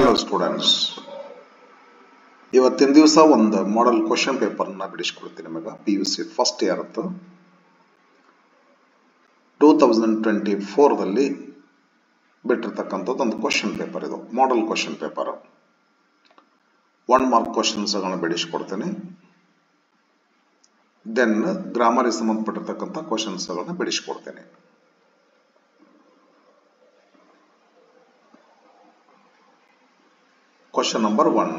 Hello students, ಇವತ್ತಿನ ದಿವಸ ಒಂದು ಮಾಡೆಲ್ ಕ್ವೆಶ್ಚನ್ ಪೇಪರ್ ನ ಬಿಡಿಸಿಕೊಡ್ತೀನಿ ನಿಮಗೆ. PUC ಫಸ್ಟ್ ಇಯರ್ 2024 ದಲ್ಲಿ ಬಿಟ್ಟಿರತಕ್ಕಂಥದ್ದು ಒಂದು ಕ್ವೆಶ್ಚನ್ ಪೇಪರ್. ಇದು model question paper. 1 mark questions ಗಳನ್ನು ಬಿಡಿಸಿಕೊಡ್ತೀನಿ. ದೆನ್ ಗ್ರಾಮರ್ ಗೆ ಸಂಬಂಧಪಟ್ಟಿರತಕ್ಕಂಥ ಕ್ವೆಶ್ಚನ್ಸ್ ಗಳನ್ನು ಬಿಡಿಸಿಕೊಡ್ತೀನಿ. Question number 1.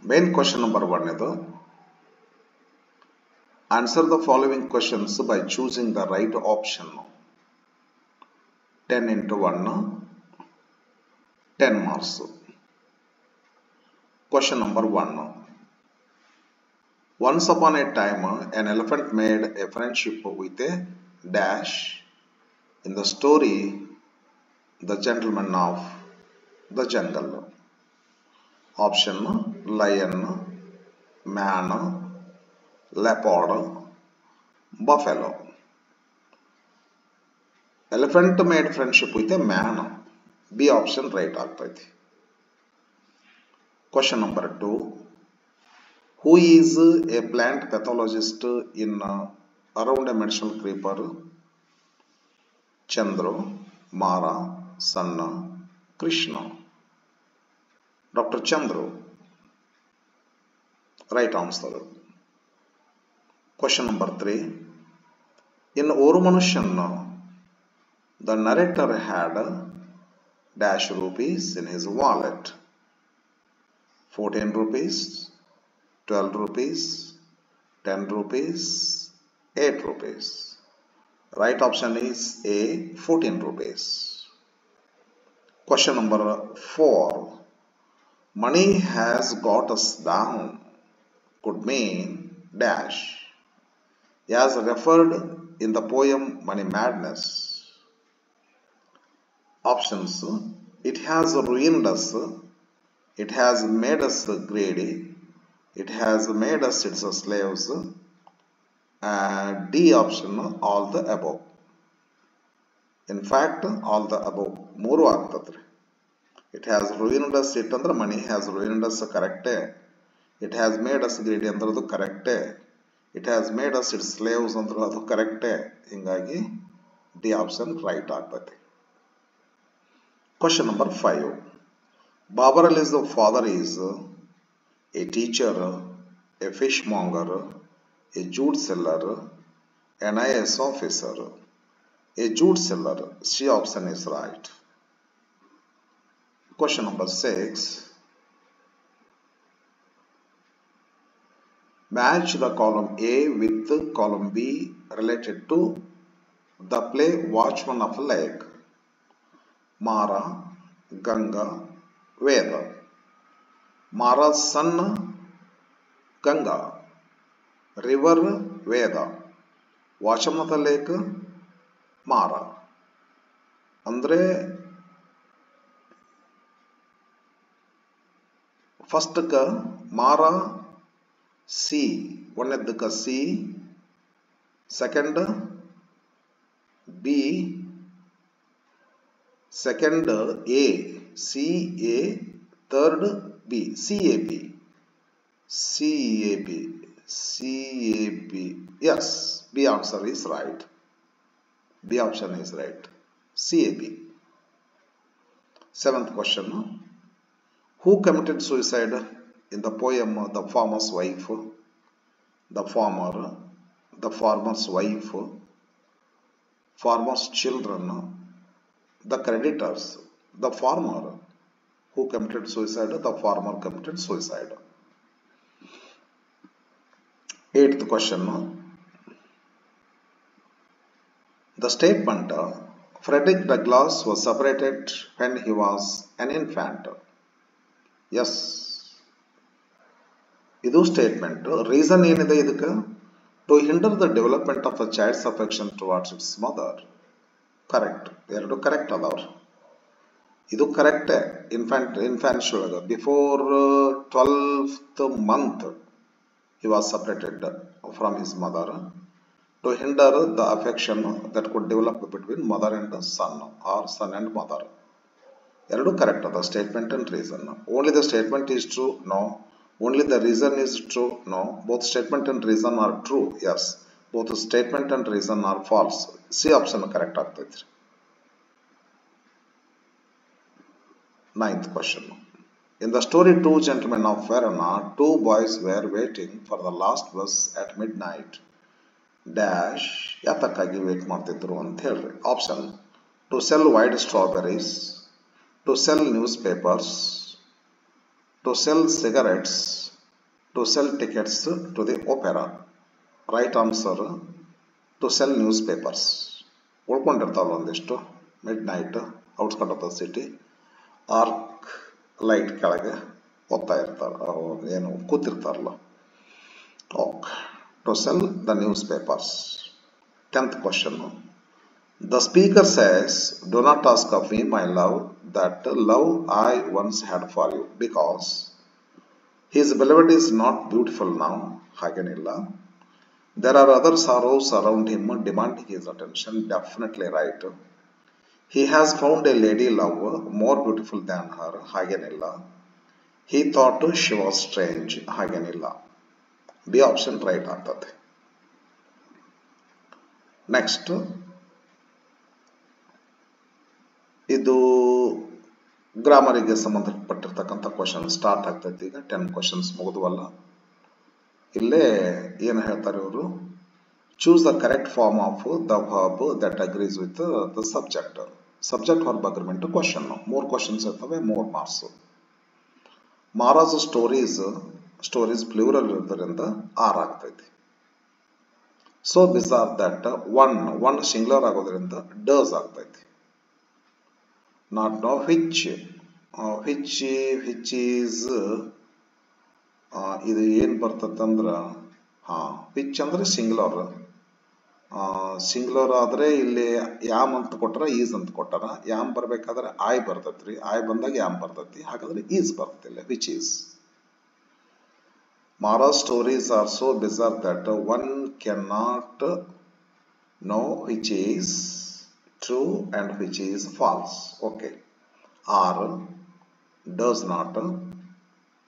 Main question number 1 is answer the following questions by choosing the right option. 10 into 1, 10 marks. Question number 1. Once upon a time, an elephant made a friendship with a dash. In the story, the gentleman of the jungle. Option lion, man, leopard, buffalo. Elephant made friendship with a man. B option right ಆಗ್ತೈತಿ. Question number 2. Who is a plant pathologist in around a medicinal creeper? Chandra, Mara, Sanna, Krishna. Dr. Chandru. Right answer. Question number 3. In Oru Manushan, the narrator had dash rupees in his wallet. 14 rupees, 12 rupees, 10 rupees, 8 rupees. Right option is A, 14 rupees. Question number 4. Money has got us down could mean dash as referred in the poem Money Madness. Options: it has ruined us, it has made us greedy, it has made us its slaves, and D option all the above. In fact, all the above ಮೂರು ಆಗ್ತದ್ರಿ. It has ruined us it ಅಂದ್ರೆ money has ruined us correct. It has made us greedy ಅಂದ್ರೆ ಅದು correct. It has made us its slaves ಅಂದ್ರೆ ಅದು correct. ಹಿಂಗಾಗಿ D option right ಆಗ್ತದೆ. Question number 5. Babar Ali's father is a teacher, a fishmonger, a jute seller, an IAS officer. A jute seller. C option is right. Question number 6. Match the column A with column B related to the play Watchman of Lake. Mara, Ganga, Veda. Mara's son, Ganga. River, Veda. Watchman of the Lake, Mara. Andre first Mara C, ಒಂದನೇದಕ್ಕ C, second B, second A, C A, third B, C A B, C A B, C A B. Yes, B answer is right. B option is right. C A B. 7th question. Who committed suicide in the poem The Farmer's Wife? The farmer, the farmer's wife, farmer's children, the creditors. The farmer who committed suicide, the farmer committed suicide. 8th question. The statement Frederick Douglass was separated when he was an infant. Yes, ಇದು statement. Reason ಏನಿದೆ ಇದಕ್ಕೆ? To hinder the development of a child's affection towards its mother. Correct, ಎರಡು correct ಅದಾವ್ರಿ. ಇದು ಕರೆಕ್ಟೇ. Infants ಒಳಗೆ before 12th month he was separated from his mother to hinder the affection that could develop between mother and son or son and mother. ಎರಡು correct ಅದ statement and reason. Only the statement is true, no. Only the reason is true, no. Both statement and reason are true, yes. Both statement and reason are false. C option correct ಆಗ್ತೈತ್ರಿ. 9th question. In the story Two Gentlemen of Verona, two boys were waiting for the last bus at midnight. Dash ಯಾತಕ್ಕಾಗಿ wait ಮಾಡ್ತಿದ್ರು ಅಂತ ಹೇಳ್ರಿ. Option: to sell wild strawberries, to sell newspapers, to sell cigarettes, to sell tickets to the opera. Right answer to sell newspapers. ಉಳ್ಕೊಂಡಿರ್ತಾವಲ್ಲ ಒಂದಿಷ್ಟು. Midnight outskirts of the city, arc light ಕೆಳಗೆ ಓದ್ತಾ ಇರ್ತಾರೆ, ಏನು ಕೂತಿರ್ತಾರಲ್ಲ. Okay, to sell the newspapers. 10th question. The speaker says, do not ask of me, my love, that love I once had for you, because his beloved is not beautiful now. ಹಾಗೇನಿಲ್ಲ. There are other sorrows around him demanding his attention. Definitely right. He has found a lady love more beautiful than her. ಹಾಗೇನಿಲ್ಲ. He thought she was strange. ಹಾಗೇನಿಲ್ಲ. B option right ಆಗ್ತದೆ. Next, ಇದು ಗ್ರಾಮರಿಗೆ ಸಂಬಂಧಪಟ್ಟಿರ್ತಕ್ಕಂಥ question start ಆಗ್ತೈತಿ. ಈಗ 10 questions ಮುಗಿದ್ವಲ್ಲ. ಇಲ್ಲೇ ಏನು ಹೇಳ್ತಾರೆ ಇವರು, choose the correct form of the verb that agrees with the subject. Subject verb agreement question. 3 questions ಇರ್ತವೆ, 3 ಮಾರ್ಕ್ಸ್. ಮಾರಾಸ್ ಸ್ಟೋರೀಸ್ ಪ್ಲೂರಲ್ ಇರೋದ್ರಿಂದ 6 ಆಗ್ತೈತಿ. ಸೊ ಬಿಸಾರ್ ದಟ್ ಒನ್ ಸಿಂಗ್ಯುಲರ್ ಆಗೋದ್ರಿಂದ ಡಸ್ ಆಗ್ತೈತಿ. ನಾಟ್ ನೋ ವಿಚ್ ಈಸ್, ಇದು ಏನ್ ಬರ್ತದಂದ್ರ, ವಿಚ್ ಅಂದ್ರೆ ಸಿಂಗ್ಯುಲರ್. ಸಿಂಗ್ಯುಲರ್ ಆದ್ರೆ ಇಲ್ಲಿ ಯಾಮ್ ಅಂತ ಕೊಟ್ಟಾರ, ಈಸ್ ಅಂತ ಕೊಟ್ಟಾರ. ಯಾಮ್ ಬರ್ಬೇಕಾದ್ರೆ ಆಯ್ ಬರ್ತೈತ್ರಿ, ಆಯ್ ಬಂದಾಗ ಯಾಮ್ ಬರ್ತೈತಿ, ಹಾಗಾದ್ರೆ ಈಸ್ ಬರ್ತೈತಿಲ್ಲ, which is. Mara's stories are so bizarre that one cannot know which is true and which is false. Okay. Or does not,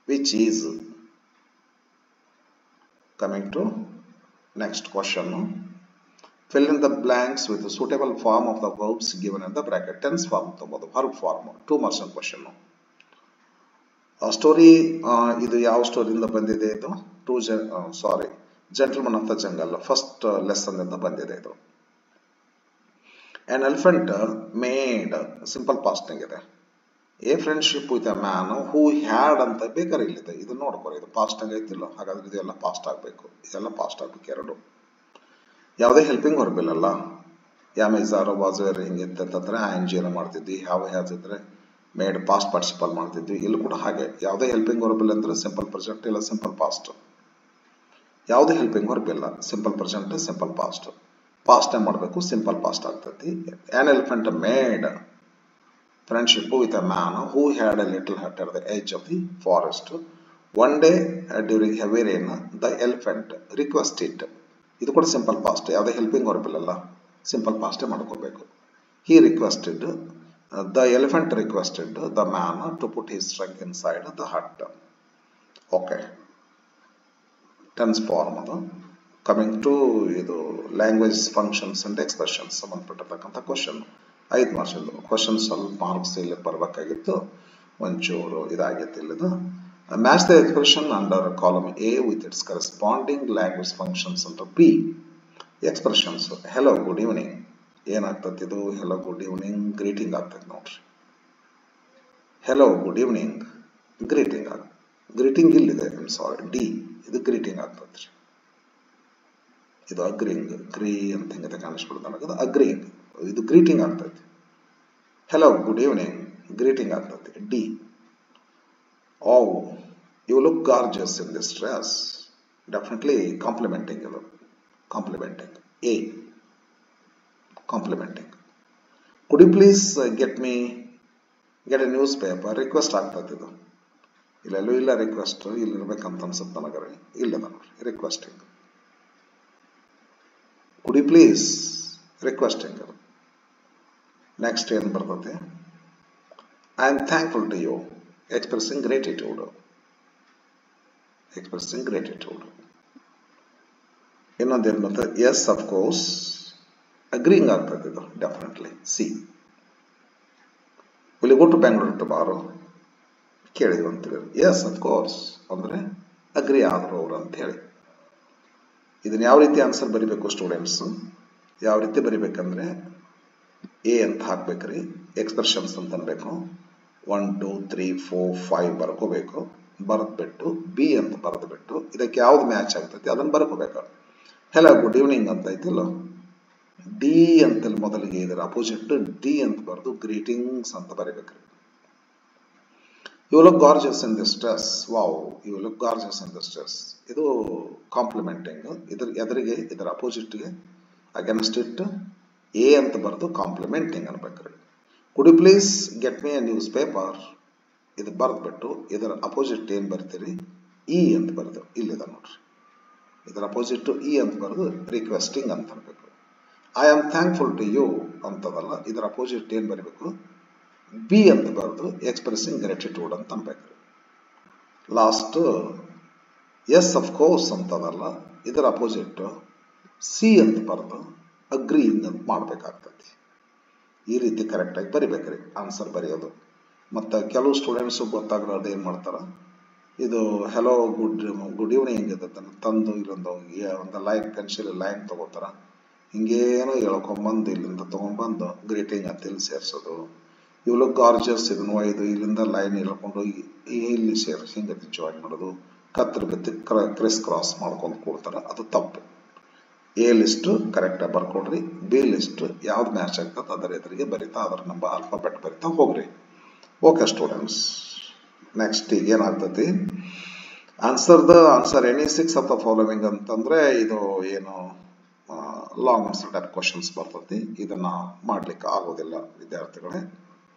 which is. Coming to next question. Fill in the blanks with the suitable form of the verbs given in the bracket. Tense form, verb form. 2 marks question. Story ಇದು ಯಾವ ಸ್ಟೋರಿಯಿಂದ ಬಂದಿದೆ? ಇದು gentleman of the jungle first lesson ಇಂದ ಬಂದಿದೆ ಇದು. An elephant made, simple past ಇದೆ. A friendship with a man who had ಅಂತ ಬೇಕಾದ್ರೆ ಇಲ್ಲಿದೆ. ಇದು ನೋಡ್ಕೊರಿ, ಇದು ಪಾಸ್ಟ್ ಐತಿಲ್ಲ, ಹಾಗಾದ್ರೆ ಇದೆಲ್ಲ ಪಾಸ್ಟ್ ಆಗಬೇಕು. ಇದೆಲ್ಲ ಪಾಸ್ಟ್ ಆಗ್ಬೇಕು ಎರಡು. ಯಾವುದೇ ಹೆಲ್ಪಿಂಗ್ ಹೊರಬಿಲ್ಲಲ್ಲ. ಯಾಮೇಜಾರೋ ವಾಜರ್ ಹಿಂಗಿತ್ತಂದ್ರೆ ಆಂಜಿನ ಮಾಡ್ತಿದ್ವಿ, ಯಾವ ಹ್ಯಾಸ್ ಇದ್ರೆ ಮೇಡ್ ಪಾಸ್ಟ್ ಪಾರ್ಟಿಸಿಪಲ್ ಮಾಡ್ತಿದ್ವಿ. ಇಲ್ಲಿ ಕೂಡ ಹಾಗೆ ಯಾವುದೇ ಹೆಲ್ಪಿಂಗ್ ವರ್ಬ್ ಅಂದ್ರೆ ಸಿಂಪಲ್ ಪ್ರೆಸೆಂಟ್ ಇಲ್ಲ ಸಿಂಪಲ್ ಪಾಸ್ಟ್. ಯಾವುದೇ ಹೆಲ್ಪಿಂಗ್ ವರ್ಬ್ ಇಲ್ಲ, simple present simple past. Past ಮಾಡಬೇಕು, ಸಿಂಪಲ್ ಪಾಸ್ಟ್ ಆಗ್ತೈತಿ. On elephant made friendship with a man who had A little hut at the edge of the forest. One day during heavy rain the elephant requested. ಇದು ಕೂಡ simple past, ಯಾವುದೇ helping verb ಇಲ್ಲ, simple ಪಾಸ್ಟೇ ಮಾಡ್ಕೋಬೇಕು. ಹಿ requested, the elephant requested the man to put his trunk inside the hut. Okay. Tense form. Coming to ಇದು language functions and expressions ಸಂಬಂಧಪಟ್ಟಿರ್ತಕ್ಕಂಥ question. 5 marks ಇದು question. ಸ್ವಲ್ಪ marks ಇಲ್ಲಿ ಬರಬೇಕಾಗಿತ್ತು, ಒಂಚೂರು ಇದಾಗಿತ್ತು ಇಲ್ಲಿದು. Match the expression under column A with its corresponding language functions under B. Expressions. Hello, good evening ಏನಾಗ್ತದೆ ಇದು? ಹೆಲೋ ಗುಡ್ ಈವ್ನಿಂಗ್ ಗ್ರೀಟಿಂಗ್ ಆಗ್ತದೆ ನೋಡ್ರಿ. Hello good evening greeting greeting ಇಲ್ಲಿದೆ, ಡಿ, ಇದು ಗ್ರೀಟಿಂಗ್ ಆಗ್ತದ್ರಿ. ಇದು ಅಗ್ರಿಂಗ್, ಗ್ರೀ ಅಂತ ಹಿಂಗೆ ಕಾಣಿಸ್ಬಿಡುತ್ತೆ ನನಗೆ, ಅದು ಅಗ್ರಿಂಗ್, ಇದು ಗ್ರೀಟಿಂಗ್ ಆಗ್ತೈತಿ. ಹೆಲೋ ಗುಡ್ ಈವ್ನಿಂಗ್ ಗ್ರೀಟಿಂಗ್ ಆಗ್ತೈತಿ, D. Oh you look gorgeous in this dress, definitely complimenting, ಇದು complimenting, A. Complimenting. Could you please get a newspaper? Request ಆಗ್ತದೆ ಇದು. ಇಲ್ಲೆಲ್ಲೂ ಇಲ್ಲ ರಿಕ್ವೆಸ್ಟ್, ಇಲ್ಲಿರ್ಬೇಕಂತ ಅನ್ಸುತ್ತೆ ನನಗರೆ. ಇಲ್ಲದ ನೋಡ್ರಿ, requesting. Could you please requesting. Next ಏನ್ ಬರ್ತದೆ? I am thankful to you. Expressing gratitude. Expressing gratitude. ಇನ್ನೊಂದೇನು ಮತ್ತೆ ಎಸ್ ಅಫ್ ಕೋರ್ಸ್ ಅಗ್ರಿಂಗ್ ಆಗ್ತದೆ ಇದು definitely. She will go to Bangalore tomorrow ಕೇಳಿದ್ರು ಅಂತೇಳಿ ಎಸ್ ಅಫ್ ಕೋರ್ಸ್ ಅಂದರೆ ಅಗ್ರಿ ಆದರು ಅವರು ಅಂತ ಹೇಳಿ. ಇದನ್ನ ಯಾವ ರೀತಿ ಆನ್ಸರ್ ಬರಿಬೇಕು ಸ್ಟೂಡೆಂಟ್ಸ್? ಯಾವ ರೀತಿ ಬರಿಬೇಕಂದ್ರೆ ಎ ಅಂತ ಹಾಕ್ಬೇಕ್ರಿ, ಎಕ್ಸ್ಪ್ರೆಷನ್ಸ್ ಅಂತ ಅನ್ಬೇಕು, 1 2 3 4 5 ಬರ್ಕೋಬೇಕು. ಬರೆದ್ಬಿಟ್ಟು ಬಿ ಅಂತ ಬರೆದ್ಬಿಟ್ಟು ಇದಕ್ಕೆ ಯಾವ್ದು ಮ್ಯಾಚ್ ಆಗ್ತೈತಿ ಅದನ್ನು ಬರ್ಕೋಬೇಕು. ಹೆಲೋ ಗುಡ್ ಈವ್ನಿಂಗ್ ಅಂತ ಐತಿಲ್ಲ, ಡಿ ಅಂತಲ್ಲಿ ಮೊದಲಿಗೆ ಇದರ ಅಪೋಸಿಟ್ ಡಿ ಅಂತ ಬರೆದು ಗ್ರೀಟಿಂಗ್ಸ್ ಅಂತ ಬರೀಬೇಕ್ರಿ. You look gorgeous in this dress. Wow, you look gorgeous in this dress. ಇದು ಕಾಂಪ್ಲಿಮೆಂಟಿಂಗ್. ಎದುರಿಗೆ ಇದರ ಅಪೋಸಿಟ್ಗೆ ಅಗೇನ್ಸ್ಟ್ ಇಟ್ ಎ ಅಂತ ಬರೆದು ಕಾಂಪ್ಲಿಮೆಂಟಿಂಗ್ ಅನ್ಬೇಕ್ರಿ. Could you please get me a newspaper. ಇದು ಬರೆದ್ಬಿಟ್ಟು ಇದರ ಅಪೋಸಿಟ್ ಏನು ಬರ್ತೀರಿ ಇ ಅಂತ ಬರೆದು ಇಲ್ಲಿದೆ ನೋಡ್ರಿ. ಇದರ ಅಪೋಸಿಟ್ ಇ ಅಂತ ಬರೆದು ರಿಕ್ವೆಸ್ಟಿಂಗ್ ಅಂತ ಅನ್ಬೇಕು. I am thankful to you ಅಂತದಲ್ಲ, ಇದರ ಅಪೋಸಿಟ್ ಏನು ಬರೀಬೇಕು ಬಿ ಅಂತ ಬರೆದು ಎಕ್ಸ್ಪ್ರೆಸಿಂಗ್ ಗ್ರಾಟಿಟ್ಯೂಡ್ ಅಂತ ಅನ್ಬೇಕ್ರಿ. ಲಾಸ್ಟ್ ಎಸ್ ಅಫ್ ಕೋರ್ಸ್ ಅಂತದಲ್ಲ, ಇದರ ಅಪೋಸಿಟ್ ಸಿ ಅಂತ ಬರೆದು ಅಗ್ರೀಯಿಂಗ್ ಅಂತ ಮಾಡ್ಬೇಕಾಗ್ತದೆ. ಈ ರೀತಿ ಕರೆಕ್ಟಾಗಿ ಬರಿಬೇಕ್ರಿ ಆನ್ಸರ್ ಬರೆಯೋದು. ಮತ್ತು ಕೆಲವು ಸ್ಟೂಡೆಂಟ್ಸು ಗೊತ್ತಾಗಲಾರ್ದು ಏನು ಮಾಡ್ತಾರೆ, ಇದು ಹೆಲೋ ಗುಡ್ ಈವ್ನಿಂಗ್ ಇದನ್ನು ತಂದು ಇಲ್ಲೊಂದು ಒಂದು ಲೈನ್ ಪೆನ್ಸಿಲ್ ಲೈನ್ ತೊಗೋತಾರ, ಹಿಂಗೇನೋ ಹೇಳ್ಕೊಂಬಂದು ಇಲ್ಲಿಂದ ತೊಗೊಂಬಂದು ಗ್ರೀಟಿಂಗ್ ಅಂತ ಇಲ್ಲಿ ಸೇರಿಸೋದು. ಯು ಲುಕ್ ಗಾರ್ಜಿಯಸ್ ಇದನ್ನು ಒಯ್ದು ಇಲ್ಲಿಂದ ಲೈನ್ ಹೇಳ್ಕೊಂಡು ಇಲ್ಲಿ ಸೇರಿಸಿ ಹಿಂಗೆ ಜಾಯಿನ್ ಮಾಡೋದು, ಕತ್ತರ ಬಿತ್ತಿ ಕ್ರಿಸ್ ಕ್ರಾಸ್ ಮಾಡ್ಕೊಂಡು ಕೊಡ್ತಾರೆ, ಅದು ತಪ್ಪು. ಎ ಲಿಸ್ಟು ಕರೆಕ್ಟಾಗಿ ಬರ್ಕೊಡ್ರಿ, ಬಿ ಲಿಸ್ಟ್ ಯಾವ್ದು ಮ್ಯಾಚ್ ಆಗ್ತದೆ ಅದರ ಎದುರಿಗೆ ಬರಿತಾ ಅದರ ನಮ್ಮ ಆಲ್ಫಾಬೆಟ್ ಬರಿತಾ ಹೋಗ್ರಿ. ಓಕೆ ಸ್ಟೂಡೆಂಟ್ಸ್, ನೆಕ್ಸ್ಟ್ ಈಗ ಏನಾಗ್ತತಿ, answer any 6 of the following ಅಂತಂದ್ರೆ ಇದು ಏನು ಲಾಂಗ್ ಆನ್ಸರ್ ಟೈಪ್ ಕ್ವಶನ್ಸ್ ಬರ್ತತಿ. ಇದನ್ನ ಮಾಡ್ಲಿಕ್ಕೆ ಆಗೋದಿಲ್ಲ ವಿದ್ಯಾರ್ಥಿಗಳೇ.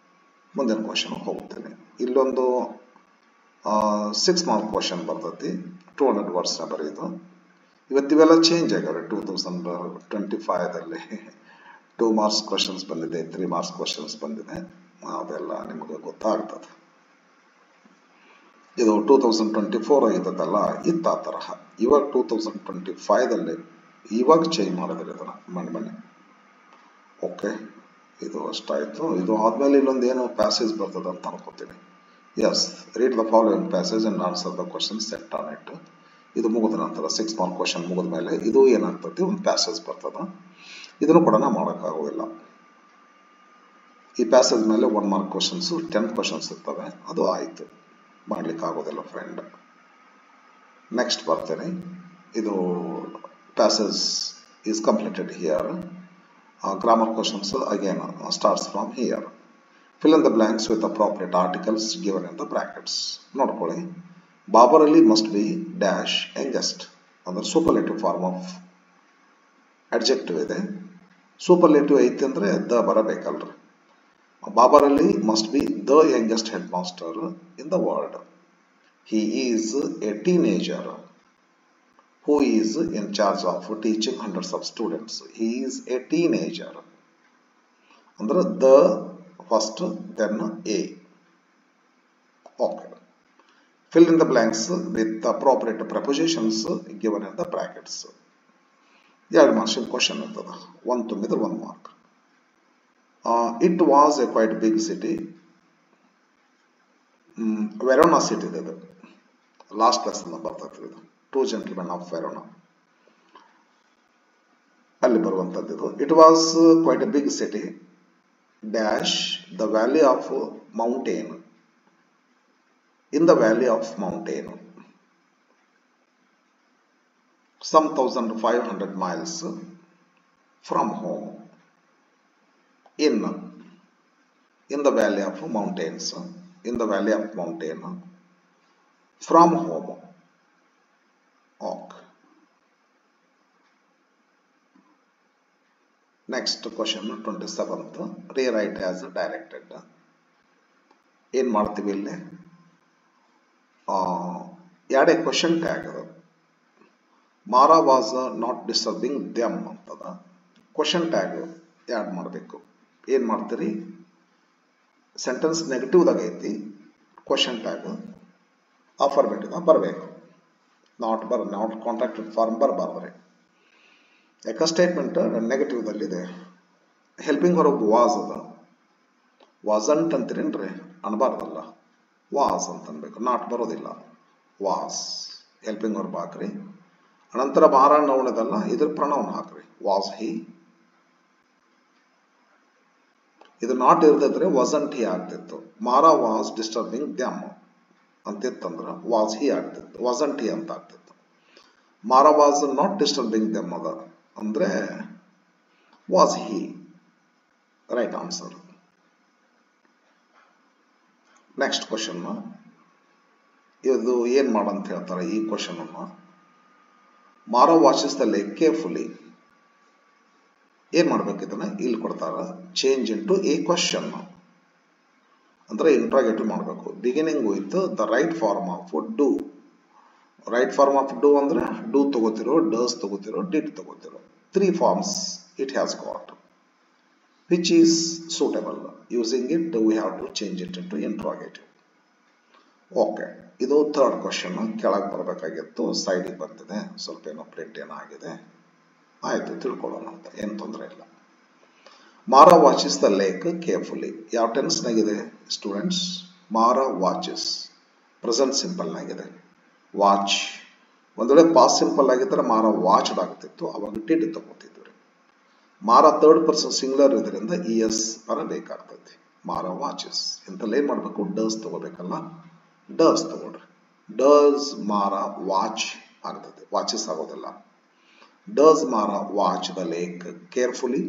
ಮುಂದಿನ ಕ್ವಶನ್ ಹೋಗ್ತೇನೆ. ಇಲ್ಲೊಂದು 6 ಮಾರ್ಕ್ ಕ್ವಶನ್ ಬರ್ತತಿ, 200 ವರ್ಡ್ಸ್ ಬರೆಯೋದು. ಇವತ್ತಿವೆಲ್ಲ ಚೇಂಜ್ ಆಗ್ಯಾವೆ. 2025ದಲ್ಲಿ 2 ಮಾರ್ಕ್ಸ್ ಕ್ವಶನ್ಸ್ ಬಂದಿದೆ, 3 ಮಾರ್ಕ್ಸ್ ಕ್ವಶನ್ಸ್ ಬಂದಿದೆ, ಅದೆಲ್ಲ ನಿಮಗೆ ಗೊತ್ತಾಗ್ತದೆ. ಇದು 2024 ಆಗಿದ್ದಲ್ಲ ಇತ್ತು ಆ ತರಹ. ಇವಾಗ 2025ದಲ್ಲಿ ಇವಾಗ ಚೇಂಜ್ ಮಾಡಿದ್ರೆ ಇದನ್ನ ಮೊನ್ನೆ. ಓಕೆ, ಇದು ಅಷ್ಟಾಯ್ತು. ಇದು ಆದ್ಮೇಲೆ ಇಲ್ಲೊಂದು ಏನೋ ಪ್ಯಾಸೇಜ್ ಬರ್ತದೆ ಅಂತ ಅನ್ಕೋತೀನಿ. Yes, read the following passage and answer the question set on it. ಇದು ಮುಗಿದ ನಂತರ 6 ಮಾರ್ಕ್ ಕ್ವಶನ್ ಮುಗಿದ ಮೇಲೆ ಇದು ಏನಾಗ್ತದೆ, ಒಂದು ಪ್ಯಾಸೇಜ್ ಬರ್ತದೆ. ಇದನ್ನು ಕೂಡ ನಾವು ಮಾಡೋಕ್ಕಾಗೋದಿಲ್ಲ. ಈ ಪ್ಯಾಸೇಜ್ ಮೇಲೆ 1 ಮಾರ್ಕ್ ಕ್ವಶನ್ಸ್ 10 ಕ್ವಶನ್ಸ್ ಇರ್ತವೆ, ಅದು ಆಯಿತು, ಮಾಡ್ಲಿಕ್ಕೆ ಆಗೋದಿಲ್ಲ ಫ್ರೆಂಡ್. ನೆಕ್ಸ್ಟ್ ಬರ್ತೇನೆ. ಇದು passage is completed here. Grammar questions again starts from here. Fill in the blanks with appropriate articles given in the brackets. ನೋಡ್ಕೊಳ್ಳಿ, Babar Ali must be dash youngest ಅಂದ್ರೆ ಸೂಪರ್ಲೇಟಿವ್ ಫಾರ್ಮ್ ಆಫ್ ಅಡ್ಜೆಕ್ಟಿವ್ ಇದೆ. Superlative ಐತಿ ಅಂದ್ರೆ the ಬರಬೇಕಲ್ರಿ. Babar Ali must be the youngest head master in the world. He is a teenager who is in charge of teaching hundreds of students. He is a teenager. Andre the first, then a. Okay. Fill in the blanks with the appropriate prepositions given in the brackets. ಎರಡು ಮಾರ್ಕ್ಸಿನ question ಇರ್ತದೆ. 1 ತುಂಬಿದ್ರೆ 1 mark. It was a quite big city. Verona city ಇದು last lesson ಬರ್ತದೆ. ಇದು 2 gentlemen of Verona ಅಲ್ಲಿ ಬರುವಂತದ್ದು ಇದು. It was quite a big city dash the valley of mountain. In the valley of mountain some 1500 miles from home. In the valley of mountains, in the valley of mountain, from home. Okay. Next question 27th. Rewrite as directed. ಏನು ಮಾಡ್ತೀವಿ ಇಲ್ಲಿ, ಎರಡೇ question tag ಅದು. Mara was not disturbing them ಅಂತದ. Question tag add ಮಾಡಬೇಕು. ಏನು ಮಾಡ್ತೀರಿ, sentence ನೆಗೆಟಿವ್ದಾಗ ಐತಿ, ಕ್ವಶನ್ ಟ್ಯಾಗ್ ಅಫರ್ಮೇಟಿವ್ ಬರಬೇಕು. ನಾಟ್ ಕಾಂಟ್ರಾಕ್ಟೆಡ್ ಫಾರ್ಮ್ ಬರಬಾರ್ದ್ರಿ. ಯಾಕೆ ಸ್ಟೇಟ್ಮೆಂಟ್ ನೆಗೆಟಿವ್ದಲ್ಲಿದೆ. ಹೆಲ್ಪಿಂಗ್ ವರ್ಬ್ ವಾಸ್ ಅದ, ವಾಸಂಟ್ ಅಂತೀರೇನ್ರಿ, ಅನ್ಬಾರ್ದಲ್ಲ, ವಾಸ್ ಅಂತ ಅನ್ಬೇಕು. ನಾಟ್ ಬರೋದಿಲ್ಲ, ವಾಸ್ ಹೆಲ್ಪಿಂಗ್ ವರ್ಬ್ ಹಾಕ್ರಿ. ಅನಂತರ ಮಾರ ನೌನ್ ಇದಲ್ಲ, ಇದ್ರ ಪ್ರನೌನ್ ಹಾಕ್ರಿ. ವಾಸ್ ಹಿ, ಇದು ನಾಟ್ ಇರ್ದಿದ್ರೆ ವಾಸಂಟ್ ಹಿ ಆಗ್ತಿತ್ತು. ಮಾರ ವಾಸ್ ಡಿಸ್ಟರ್ಬಿಂಗ್ ದ್ಯಾಮ್ ಅಂತಿತ್ತಂದ್ರ ವಾಸ್ ಹಿ ಆಗ್ತಿತ್ತು, ವಾಸಂಟ್ ಹಿ ಅಂತ ಆಗ್ತಿತ್ತು. Mara was not disturbing them ಅದ ಅಂದ್ರೆ was he. Right answer. Next question, ಇದು ಏನ್ ಮಾಡಂತ ಹೇಳ್ತಾರೆ ಈ ಕ್ವಶನ್ ಅನ್ನು. ಮಾರ ವಾಚಸ್ ದ ಲೇಕ್ ಕೇರ್ಫುಲಿ. ಏನ್ ಮಾಡ್ಬೇಕಿದನ್ನ ಇಲ್ಲಿ ಕೊಡ್ತಾರ, ಚೇಂಜ್ ಇಂಟು ಎ ಕ್ವಶನ್ ಅಂದ್ರೆ ಇಂಟ್ರಾಗೇಟಿವ್ ಮಾಡಬೇಕು. Beginning with the right form of do. Right form of do ಅಂದ್ರೆ ಡೂ ತಗೋತಿರೋ, ಡಸ್ ತಗೋತಿರೋ, ಡಿಡ್ ತಗೋತಿರೋ. 3 forms it has got. Which is suitable. Using it we have to change it into interrogative. Okay, ಇದು third question. ಕೆಳಗೆ ಬರಬೇಕಾಗಿತ್ತು, ಸೈಡಿಗೆ ಬಂದಿದೆ. ಸ್ವಲ್ಪ ಏನೋ ಪ್ರಿಂಟ್ ಏನಾಗಿದೆ, ಆಯ್ತು ತಿಳ್ಕೊಳ್ಳೋಣ ಅಂತ, ಏನು ತೊಂದರೆ ಇಲ್ಲ. ಮಾರ ವಾಚಸ್ ದ ಲೇಕ್ ಕೇರ್ಫುಲಿ. ಯಾವ ಟೆನ್ಸ್ ನಾಗಿದೆ ಸ್ಟೂಡೆಂಟ್ಸ್? ಮಾರ ವಾಚಸ್ ಪ್ರೆಸೆಂಟ್ ಸಿಂಪಲ್ ನಾಗಿದೆ. ವಾಚ್ ಒಂದ್ ವೇಳೆ ಪಾಸ್ಟ್ ಸಿಂಪಲ್ ಆಗಿದ್ರೆ ಮಾರ ವಾಚ್ಡ್ ಆಗ್ತಿತ್ತು, ಅವಾಗ ಡಿಡ್ ತಗೋತಿದ್ವಿ. ಮಾರ ಥರ್ಡ್ ಪರ್ಸನ್ ಸಿಂಗ್ಯುಲರ್ ಇದರಿಂದ ES ಬರಬೇಕಾಗ್ತೈತಿ. ಮಾರ ವಾಚಸ್ ಇಂತಲ್ಲಿ ಏನ್ ಮಾಡ್ಬೇಕು, ಡಸ್ ತಗೋಬೇಕಲ್ಲ, ಡಸ್ ತಗೊಳ್ರಿ. ಡಸ್ ಮಾರ ವಾಚ್ ಆಗ್ತದೆ, ವಾಚಸ್ ಆಗೋದಿಲ್ಲ. ಡಸ್ ಮಾರ watch the lake carefully,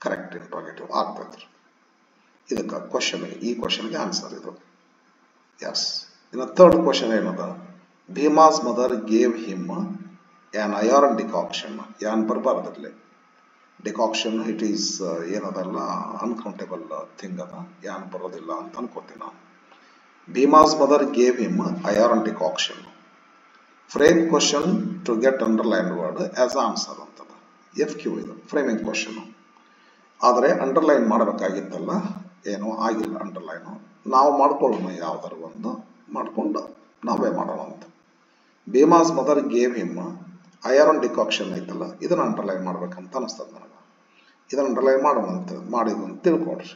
correct interrogative ಆಗ್ತದೆ. ಇದಕ್ಕೆ ಕ್ವಶನ್, ಈ ಕ್ವಶನ್ಗೆ ಆನ್ಸರ್ ಇದು. ಎಸ್. ಇನ್ನು ಥರ್ಡ್ ಕ್ವಶನ್ ಏನದ, Bhima's mother gave him an iron decoction. An ಬರಬಾರ್ದಲ್ಲಿ ಡಿಕಾಕ್ಷನ್, ಇಟ್ ಈಸ್ ಏನದಲ್ಲ ಅನ್ಕೌಂಟೇಬಲ್ ಥಿಂಗ್ ಅದ, ಯಾನ್ ಬರೋದಿಲ್ಲ ಅಂತ ಅನ್ಕೋತೀನಿ ನಾನು. Bhima's mother gave him iron decoction. Frame question to get underline word as answer ಅಂತದ. FQ ಇದು ಫ್ರೇಮಿಂಗ್ ಕ್ವಶನ್. ಆದರೆ ಅಂಡರ್ಲೈನ್ ಮಾಡಬೇಕಾಗಿತ್ತಲ್ಲ, ಏನೋ ಆಗಿಲ್ಲ ಅಂಡರ್ಲೈನು. ನಾವು ಮಾಡ್ಕೊಳ್ಳೋಣ, ಯಾವ್ದಾರು ಒಂದು ಮಾಡ್ಕೊಂಡು ನಾವೇ ಮಾಡೋಣ ಅಂತ. Bheemas mother gave him iron decoction ಐತಲ್ಲ, ಇದನ್ನ ಅಂಡರ್ಲೈನ್ ಮಾಡ್ಬೇಕಂತ ಅನಿಸ್ತದೆ ನನಗೆ. ಇದನ್ನ ಅಂಡರ್ಲೈನ್ ಮಾಡೋಣ ಅಂತ ಮಾಡಿದಂತ ತಿಳ್ಕೊಡ್ರಿ.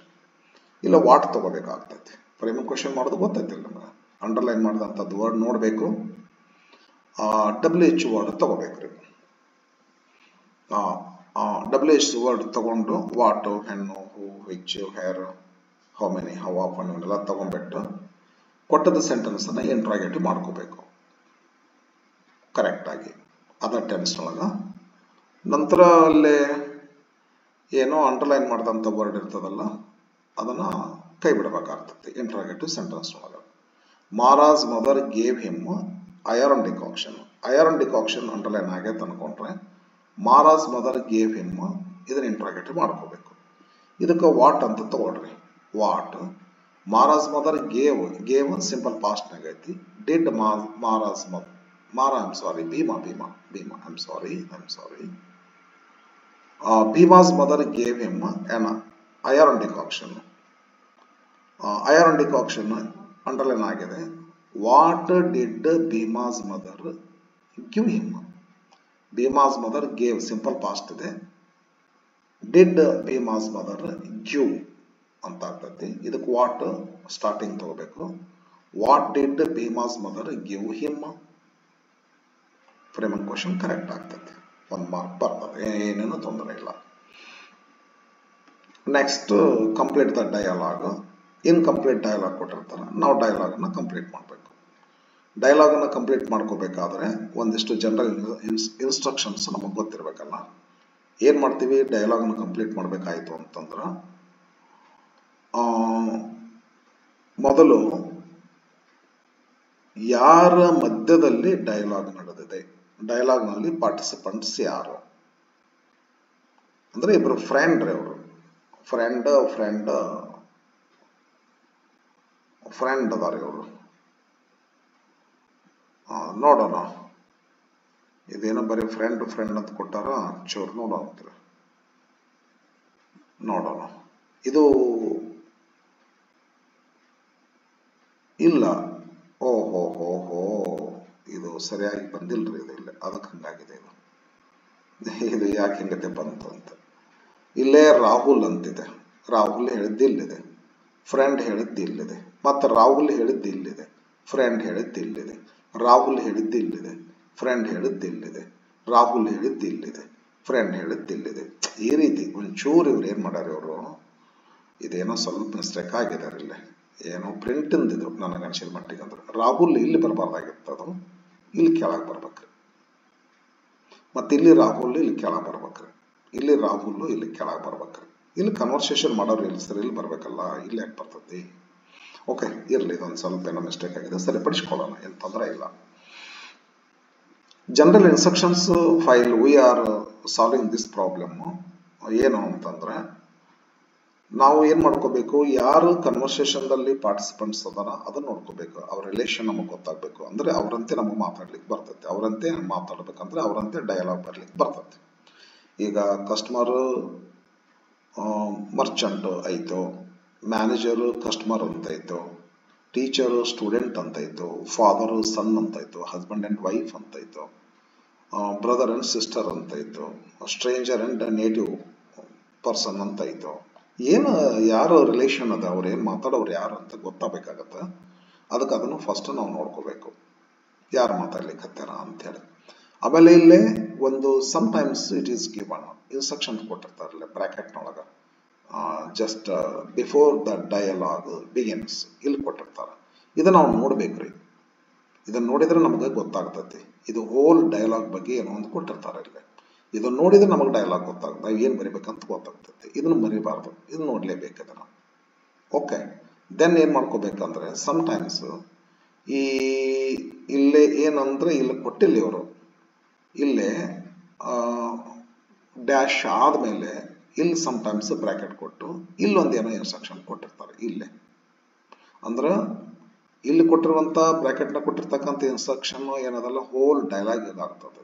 ಇಲ್ಲ ವಾಟ್ ತಗೋಬೇಕಾಗ್ತೈತಿ. ಫ್ರೇಮಿಂಗ್ ಕ್ವಶನ್ ಮಾಡೋದು ಗೊತ್ತೈತಿಲ್ಲ ನಮಗೆ. ಅಂಡರ್ಲೈನ್ ಮಾಡಿದಂಥದ್ದು ವರ್ಡ್ ನೋಡಬೇಕು, WH ವರ್ಡ್ ತಗೋಬೇಕ್ರಿ. WH ವರ್ಡ್ ತಗೊಂಡು what, when, who, which, where, how many, how often ಇವನ್ನೆಲ್ಲ ತಗೊಂಡ್ಬಿಟ್ಟು ಕೊಟ್ಟದ ಸೆಂಟೆನ್ಸ್ ಅನ್ನ ಇಂಟ್ರಾಗೇಟಿವ್ ಮಾಡ್ಕೋಬೇಕು ಕರೆಕ್ಟ್ ಆಗಿ ಅದರ್ ಟೆನ್ಸ್ ಒಳಗ. ನಂತರ ಅಲ್ಲೇ ಏನೋ ಅಂಡರ್ಲೈನ್ ಮಾಡಿದಂಥ ವರ್ಡ್ ಇರ್ತದಲ್ಲ, ಅದನ್ನ ಕೈ ಬಿಡಬೇಕಾಗ್ತದೆ ಇಂಟ್ರಾಗೇಟಿವ್ ಸೆಂಟೆನ್ಸ್ ಒಳಗ. Mara's mother gave him iron decoction. Iron decoction underline ಆಗೈತೆ ಅನ್ಕೊಂಡ್ರೆ ಮಾರಾಸ್ ಮದರ್ ಗೇವ್ ಹಿಮ್ ಇದನ್ನ ಇಂಟ್ರಾಗೇಟಿವ್ ಮಾಡ್ಕೋಬೇಕು. ಇದಕ್ಕೆ ವಾಟ್ ಅಂತ ತಗೊಳ್ರಿ. What Mara's mother gave, gave simple past ಆಗೈತಿ. Did Mara's mother, Mara I'm sorry, Bhima I'm sorry. Bhima's mother gave him an iron decoction. Iron decoction underline ಆಗಿದೆ. What did Bhima's mother give him. Bhima's mother gave simple past ಇದೆ. Did Bhima's mother give ಅಂತ ಆಗ್ತೈತಿ. ಇದಕ್ಕೆ what starting ತಗೋಬೇಕು. What did Bhima's mother give him. Framing question correct ಆಗ್ತೈತಿ, 1 mark ಬರ್ತದೆ, ಏನೇನು ತೊಂದರೆ ಇಲ್ಲ. Next complete the dialogue. Incomplete dialogue ಕೊಟ್ಟಿರ್ತಾರೆ, ನಾವು ಡಯಲಾಗ್ನ ಕಂಪ್ಲೀಟ್ ಮಾಡಬೇಕು. ಡಯಲಾಗ್ನ ಕಂಪ್ಲೀಟ್ ಮಾಡ್ಕೋಬೇಕಾದ್ರೆ ಒಂದಿಷ್ಟು ಜನರಲ್ ಇನ್ಸ್ಟ್ರಕ್ಷನ್ಸ್ ನಮಗೆ ಗೊತ್ತಿರಬೇಕಲ್ಲ. ಏನ್ ಮಾಡ್ತೀವಿ, ಡಯಲಾಗ್ನ ಕಂಪ್ಲೀಟ್ ಮಾಡಬೇಕಾಯ್ತು ಅಂತಂದ್ರೆ ಮೊದಲು ಯಾರ ಮಧ್ಯದಲ್ಲಿ ಡಯಲಾಗ್ ನಡೆದಿದೆ, ಡಯಲಾಗ್ನಲ್ಲಿ ಪಾರ್ಟಿಸಿಪೆಂಟ್ಸ್ ಯಾರು ಅಂದ್ರೆ ಇಬ್ರು ಫ್ರೆಂಡ್ ರೀ. ಅವರು ಫ್ರೆಂಡ್ ಅದಾರೆ ಅವರು. ನೋಡೋಣ, ಇದೇನೋ ಬರೀ ಫ್ರೆಂಡ್ ಅಂತ ಕೊಟ್ಟಾರ, ಚೂರು ನೋಡೋಣ. ಇದು ಇಲ್ಲ. ಓಹೋ ಹೋ ಹೋ, ಇದು ಸರಿಯಾಗಿ ಬಂದಿಲ್ರಿ. ಇದು ಇಲ್ಲ, ಅದಕ್ಕೆ ಹಂಗಾಗಿದೆ. ಇದು ಯಾಕೆ ಹಿಂಗತೆ ಬಂತು ಅಂತ. ಇಲ್ಲೇ ರಾಹುಲ್ ಅಂತಿದೆ, ರಾಹುಲ್ ಹೇಳಿದ್ದು ಇಲ್ಲಿದೆ, ಫ್ರೆಂಡ್ ಹೇಳಿದ್ದು ಇಲ್ಲಿದೆ, ಮತ್ತೆ ರಾಹುಲ್ ಹೇಳಿದ್ದು ಇಲ್ಲಿದೆ, ಫ್ರೆಂಡ್ ಹೇಳಿದ್ದು ಇಲ್ಲಿದೆ, ರಾಹುಲ್ ಹೇಳಿದ್ದು ಇಲ್ಲಿದೆ, ಫ್ರೆಂಡ್ ಹೇಳಿದ್ದು ಇಲ್ಲಿದೆ, ರಾಹುಲ್ ಹೇಳಿದ್ದು ಇಲ್ಲಿದೆ, ಫ್ರೆಂಡ್ ಹೇಳಿದ್ದು ಇಲ್ಲಿದೆ. ಈ ರೀತಿ ಒಂಚೂರು ಇವ್ರು ಏನ್ ಮಾಡ್ಯಾರ, ಇವರು ಇದೇನೋ ಸ್ವಲ್ಪ ಮಿಸ್ಟೇಕ್ ಆಗಿದ್ದಾರೆ. ಇಲ್ಲೇ ಏನೋ ಪ್ರಿಂಟ್ ಅಂದಿದ್ದು ನನಗೆ ಅನ್ಸಿದ ಮಟ್ಟಿಗೆ. ಅಂದ್ರೆ ರಾಹುಲ್ ಇಲ್ಲಿ ಬರಬಾರ್ದಾಗಿತ್ತು, ಅದು ಇಲ್ಲಿ ಕೆಳಗೆ ಬರ್ಬೇಕ್ರಿ. ಮತ್ತೆ ಇಲ್ಲಿ ರಾಹುಲ್ ಇಲ್ಲಿ ಕೆಳಗೆ ಬರ್ಬೇಕ್ರಿ, ಇಲ್ಲಿ ರಾಹುಲ್ ಇಲ್ಲಿ ಕೆಳಗೆ ಬರ್ಬೇಕ್ರಿ. ಇಲ್ಲಿ ಕನ್ವರ್ಸೇಷನ್ ಮಾಡೋರು ಇಲ್ಲಿ ಸರ್ ಇಲ್ಲಿ ಬರ್ಬೇಕಲ್ಲ, ಇಲ್ಲಿ ಯಾಕೆ ಬರ್ತೈತಿ? ಓಕೆ, ಇರ್ಲಿ, ಇದೊಂದು ಸ್ವಲ್ಪ ಏನೋ ಮಿಸ್ಟೇಕ್ ಆಗಿದೆ, ಸರಿಪಡಿಸ್ಕೊಳ್ಳೋಣ, ಏನು ತೊಂದರೆ ಇಲ್ಲ. General instructions file we are solving this problem. ಏನು ಅಂತಂದ್ರೆ, ನಾವು ಏನ್ ಮಾಡ್ಕೋಬೇಕು, ಯಾರು ಕನ್ವರ್ಸೇಷನ್ದಲ್ಲಿ ಪಾರ್ಟಿಸಿಪೆಂಟ್ಸ್ ಅದಾರ ಅದನ್ನ ನೋಡ್ಕೋಬೇಕು. ಅವ್ರ ರಿಲೇಷನ್ ನಮಗೆ ಗೊತ್ತಾಗಬೇಕು. ಅಂದ್ರೆ ಅವರಂತೆ ನಮಗೆ ಮಾತಾಡ್ಲಿಕ್ಕೆ ಬರ್ತೈತೆ, ಅವರಂತೆ ಮಾತಾಡ್ಬೇಕಂದ್ರೆ ಅವರಂತೆ ಡಯಲಾಗ್ ಬರ್ಲಿಕ್ಕೆ ಬರ್ತೈತೆ. ಈಗ ಕಸ್ಟಮರ್ ಮರ್ಚೆಂಟ್ ಆಯ್ತು, ಮ್ಯಾನೇಜರ್ ಕಸ್ಟಮರ್ ಅಂತಾಯ್ತು, ಟೀಚರ್ ಸ್ಟೂಡೆಂಟ್ ಅಂತಾಯ್ತು, ಫಾದರ್ ಸನ್ ಅಂತಾಯ್ತು, ಹಸ್ಬೆಂಡ್ ಅಂಡ್ ವೈಫ್ ಅಂತಾಯ್ತು, ಬ್ರದರ್ ಅಂಡ್ ಸಿಸ್ಟರ್ ಅಂತಾಯ್ತು, ಸ್ಟ್ರೇಂಜರ್ ಅಂಡ್ ನೇಟಿವ್ ಪರ್ಸನ್ ಅಂತಾಯ್ತು. ಏನು ಯಾರು ರಿಲೇಷನ್ ಅದ, ಅವ್ರು ಏನು ಮಾತಾಡೋರು ಯಾರು ಅಂತ ಗೊತ್ತಾಗಬೇಕಾಗತ್ತೆ. ಅದಕ್ಕೆ ಅದನ್ನು ಫಸ್ಟ್ ನಾವು ನೋಡ್ಕೋಬೇಕು, ಯಾರು ಮಾತಾಡ್ಲಿಕ್ಕೆ ಹತ್ತಾರ ಅಂತೇಳಿ. ಆಮೇಲೆ ಇಲ್ಲೇ ಒಂದು sometimes it is given instruction ಕೊಟ್ಟಿರ್ತಾರಲ್ಲ ಬ್ರಾಕೆಟ್ನೊಳಗೆ, just before the dialogue begins ಇಲ್ಲಿ ಕೊಟ್ಟಿರ್ತಾರೆ. ಇದನ್ನ ನಾವು ನೋಡ್ಬೇಕ್ರಿ. ಇದನ್ನ ನೋಡಿದ್ರೆ ನಮಗೆ ಗೊತ್ತಾಗ್ತೈತಿ ಇದು ಹೋಲ್ ಡಯಲಾಗ್ ಬಗ್ಗೆ ಏನೋ ಒಂದು ಕೊಟ್ಟಿರ್ತಾರೆ ಇಲ್ಲಿ. ಇದನ್ನ ನೋಡಿದ್ರೆ ನಮಗೆ ಡಯಲಾಗ್ ಗೊತ್ತಾಗುತ್ತೆ, ನಾವು ಏನು ಬರಿಬೇಕಂತ ಗೊತ್ತಾಗ್ತೈತಿ. ಇದನ್ನು ಮರಿಬಾರ್ದು, ಇದನ್ನ ನೋಡ್ಲೇಬೇಕು ಇದನ್ನ. ಓಕೆ, ದೆನ್ ಏನ್ ಮಾಡ್ಕೋಬೇಕಂದ್ರೆ ಸಮ್ಟೈಮ್ಸ್ ಈ ಇಲ್ಲೇ ಏನಂದ್ರೆ ಇಲ್ಲಿ ಕೊಟ್ಟಿಲ್ಲ ಇವರು, ಇಲ್ಲೇ ಡ್ಯಾಶ್ ಆದ್ಮೇಲೆ ಇಲ್ಲಿ ಸಮ್ಟೈಮ್ಸ್ ಬ್ರಾಕೆಟ್ ಕೊಟ್ಟು ಇಲ್ಲೊಂದೇನೋ ಇನ್ಸ್ಟ್ರಕ್ಷನ್ ಕೊಟ್ಟಿರ್ತಾರೆ. ಇಲ್ಲೇ ಅಂದ್ರೆ ಇಲ್ಲಿ ಕೊಟ್ಟಿರುವಂತ ಬ್ರಾಕೆಟ್ ನ ಕೊಟ್ಟಿರ್ತಕ್ಕಂಥ ಇನ್ಸ್ಟ್ರಕ್ಷನ್ ಏನದಲ್ಲ ಹೋಲ್ ಡೈಲಾಗ್ ಇದಾಗ್ತದೆ.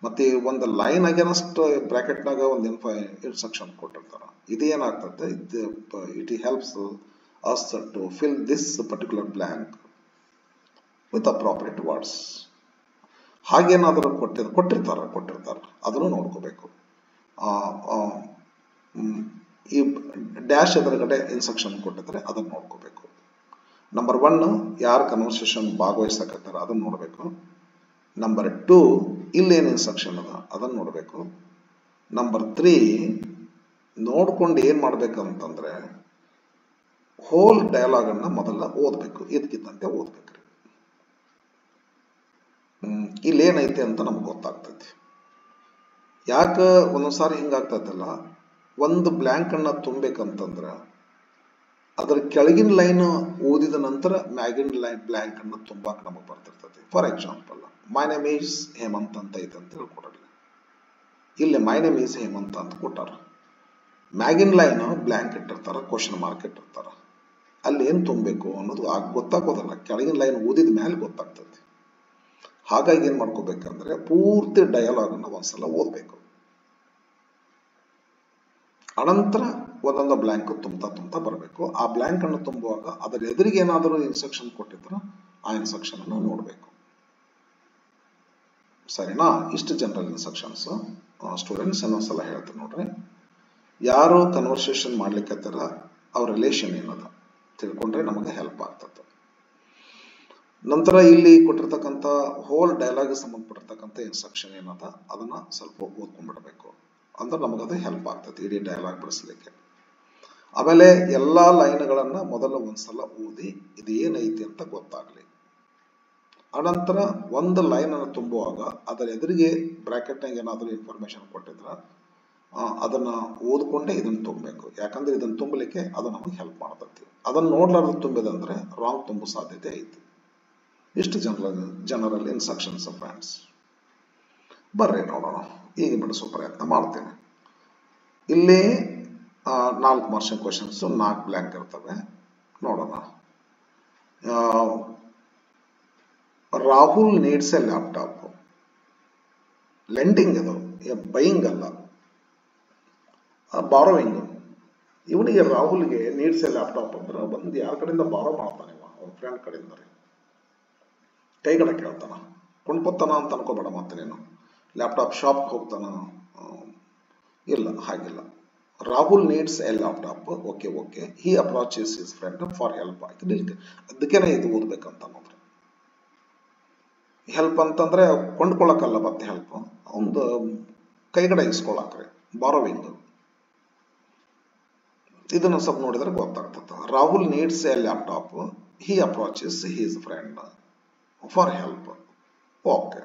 ಮತ್ತೆ ಒಂದು ಲೈನ್ ಅಗೇನಸ್ಟ್ ಬ್ರಾಕೆಟ್ ನಾಗ ಒಂದು ಇನ್ಸ್ಟ್ರಕ್ಷನ್ ಕೊಟ್ಟಿರ್ತಾರೆ. ಇದು ಏನಾಗ್ತದೆ, it helps us to fill this particular blank with appropriate words. ಹಾಗೇನಾದರೂ ಕೊಟ್ಟಿರ್ತಾರೆ ಅದನ್ನು ನೋಡ್ಕೋಬೇಕು. ಈ ಡ್ಯಾಶ್ ಎದುರುಗಡೆ ಇನ್ಸ್ಟ್ರಕ್ಷನ್ ಕೊಟ್ಟಿದ್ರೆ ಅದನ್ನ ನೋಡ್ಕೋಬೇಕು. ನಂಬರ್ 1 ಯಾರು ಕನ್ವರ್ಸೇಷನ್ ಭಾಗವಹಿಸಕತ್ತಾರ ಅದನ್ನ ನೋಡ್ಬೇಕು. ನಂಬರ್ 2 ಇಲ್ಲೇನು ಇನ್ಸ್ಟ್ರಕ್ಷನ್ ಅದ ಅದನ್ನ ನೋಡ್ಬೇಕು. ನಂಬರ್ 3 ನೋಡ್ಕೊಂಡು ಏನ್ ಮಾಡ್ಬೇಕಂತಂದ್ರೆ ಹೋಲ್ ಡಯಲಾಗ್ ಅನ್ನ ಮೊದಲ ಓದ್ಬೇಕು, ಇದಕ್ಕಿದ್ದಂತೆ ಓದ್ಬೇಕ್ರಿ. ಇಲ್ಲೇನೈತೆ ಅಂತ ನಮ್ಗೆ ಗೊತ್ತಾಗ್ತೈತಿ. ಯಾಕ ಒಂದೊಂದ್ಸಾರಿ ಹಿಂಗಾಗ್ತೈತಲ್ಲ, ಒಂದು ಬ್ಲ್ಯಾಂಕ್ ಅನ್ನ ತುಂಬೇಕಂತಂದ್ರ ಅದರ ಕೆಳಗಿನ ಲೈನ್ ಓದಿದ ನಂತರ ಮ್ಯಾಗಿನ ಲೈನ್ ಬ್ಲ್ಯಾಂಕ್ ಅನ್ನ ತುಂಬಾಕ್ ನಮಗ್ ಬರ್ತಿರ್ತೈತಿ. For example, my name is Hemant ಅಂತ ಐತೆ ಅಂತ ಹೇಳ್ಕೊಡ್ರಿ. ಇಲ್ಲಿ ಮೈ ನೇಮ್ ಈಸ್ ಹೇಮಂತ್ ಅಂತ ಕೊಟ್ಟಾರ, ಮ್ಯಾಗಿನ್ ಲೈನ್ ಬ್ಲ್ಯಾಂಕ್ ಇಟ್ಟಿರ್ತಾರ, ಕ್ವಶನ್ ಮಾರ್ಕ್ ಇಟ್ಟಿರ್ತಾರ. ಅಲ್ಲಿ ಏನ್ ತುಂಬಬೇಕು ಅನ್ನೋದು ಗೊತ್ತಾಗೋದಲ್ಲ, ಕೆಳಗಿನ ಲೈನ್ ಓದಿದ ಮೇಲೆ ಗೊತ್ತಾಗ್ತದೆ. ಹಾಗಾಗಿ ಏನ್ ಮಾಡ್ಕೋಬೇಕಂದ್ರೆ ಪೂರ್ತಿ ಡಯಲಾಗ್ ಅನ್ನ ಒಂದ್ಸಲ ಓದ್ಬೇಕು. ಅನಂತರ ಒಂದೊಂದು ಬ್ಲ್ಯಾಂಕ್ ತುಂಬ್ತಾ ಬರಬೇಕು. ಆ ಬ್ಲ್ಯಾಂಕ್ ಅನ್ನು ತುಂಬುವಾಗ ಅದರ ಎದುರಿಗೆ ಏನಾದರೂ ಇನ್ಸ್ಟ್ರಕ್ಷನ್ ಕೊಟ್ಟಿದ್ರೆ ಆ ಇನ್ಸ್ಟ್ರಕ್ಷನ್ ಅನ್ನು ನೋಡ್ಬೇಕು. ಸರಿನಾ? ಇಷ್ಟು ಜನರಲ್ ಇನ್ಸ್ಟ್ರಕ್ಷನ್ಸ್. ಸ್ಟೂಡೆಂಟ್ಸ್ ಇನ್ನೊಂದ್ಸಲ ಹೇಳ್ತೀನಿ ನೋಡ್ರಿ. ಯಾರು ಕನ್ವರ್ಸೇಷನ್ ಮಾಡ್ಲಿಕ್ಕತ್ತಾರ ಅವ್ರ ರಿಲೇಷನ್ ಏನದ ತಿಳ್ಕೊಂಡ್ರೆ ನಮಗೆ ಹೆಲ್ಪ್ ಆಗ್ತದೆ. ನಂತರ ಇಲ್ಲಿ ಕೊಟ್ಟಿರ್ತಕ್ಕಂಥ ಹೋಲ್ ಡೈಲಾಗ್ ಸಂಬಂಧಪಟ್ಟಿರ್ತಕ್ಕಂಥ ಇನ್ಸ್ಟ್ರಕ್ಷನ್ ಏನದ ಅದನ್ನ ಸ್ವಲ್ಪ ಓದ್ಕೊಂಡ್ಬಿಡ್ಬೇಕು. ಅಂದ್ರೆ ನಮಗದು ಹೆಲ್ಪ್ ಆಗ್ತದೆ ಇಡೀ ಡೈಲಾಗ್ ಬಳಸಲಿಕ್ಕೆ. ಆಮೇಲೆ ಎಲ್ಲಾ ಲೈನ್ಗಳನ್ನ ಮೊದಲ ಒಂದ್ಸಲ ಓದಿ ಇದು ಏನೈತಿ ಅಂತ ಗೊತ್ತಾಗ್ಲಿ. ಅನಂತರ ಒಂದು ಲೈನ್ ಅನ್ನು ತುಂಬುವಾಗ ಅದರ ಎದುರಿಗೆ ಬ್ರಾಕೆಟ್ ನಾಗ ಏನಾದರೂ ಇನ್ಫಾರ್ಮೇಶನ್ ಕೊಟ್ಟಿದ್ರ ಅದನ್ನ ಓದ್ಕೊಂಡೇ ಇದನ್ನ ತುಂಬಬೇಕು. ಯಾಕಂದ್ರೆ ಇದನ್ನ ತುಂಬಲಿಕ್ಕೆ ಅದು ನಮಗೆ ಹೆಲ್ಪ್ ಮಾಡ್ತೈತಿ. ಅದನ್ನ ನೋಡ್ಲಾರ್ದು ತುಂಬಿದಂದ್ರೆ ರಾಂಗ್ ತುಂಬೋ ಸಾಧ್ಯತೆ ಐತಿ. ಇಷ್ಟು ಜನರಲ್ ಇನ್ಸ್ಟ್ರಕ್ಷನ್ಸ್ ಫ್ರೆಂಡ್ಸ್. ಬರ್ರಿ ನೋಡೋಣ, ಈಗ ಬಿಡಿಸೋ ಪ್ರಯತ್ನ ಮಾಡ್ತೇನೆ. ಇಲ್ಲಿ 4 ಮಾರ್ಕ್ಸ್ ಕ್ವಶನ್ಸ್, 4 ಬ್ಲ್ಯಾಂಕ್ ಇರ್ತವೆ. ನೋಡೋಣ. Rahul needs A laptop. Lending ಅದು, ಬೈಯಿಂಗ್ ಅಲ್ಲ, ಬಾರೋವಿಂಗ್. ಇವನಿಗೆ ರಾಹುಲ್ಗೆ ನೀಡ್ಸ್ ಎ ಲ್ಯಾಪ್ಟಾಪ್ ಅಂದ್ರೆ ಬಂದು ಯಾರ ಕಡೆಯಿಂದ ಬಾರೋ ಮಾಡ್ತಾನೆ ಅವ್ರ ಫ್ರೆಂಡ್ ಕಡೆಯಿಂದ ಕೈಗಡೆ ಕೇಳ್ತಾನ, ಕೊಂಡ್ಕೊತಾನ ಅಂತ ಅನ್ಕೋಬೇಡ. ಮತ್ತೆ ನೀನು ಲ್ಯಾಪ್ಟಾಪ್ ಶಾಪ್ ಹೋಗ್ತಾನ, ಇಲ್ಲ ಹಾಗಿಲ್ಲ. Rahul needs A laptop, okay okay, he approaches his friend for help. ಅದಕ್ಕೇನೆ ಇದು ಓದ್ಬೇಕಂತ ನೋಡ್ರಿ. ಹೆಲ್ಪ್ ಅಂತಂದ್ರೆ ಕೊಂಡ್ಕೊಳಕಲ್ಲ, ಮತ್ತೆ ಹೆಲ್ಪ್ ಒಂದು ಕೈಗಡೆ ಇಸ್ಕೊಳಕ್ರಿ, ಬಾರೋವಿಂಗ್. ಇದನ್ನ ಸ್ವಲ್ಪ ನೋಡಿದ್ರೆ ಗೊತ್ತಾಗ್ತದೆ. Rahul needs A laptop, he approaches his friend for help. Okay,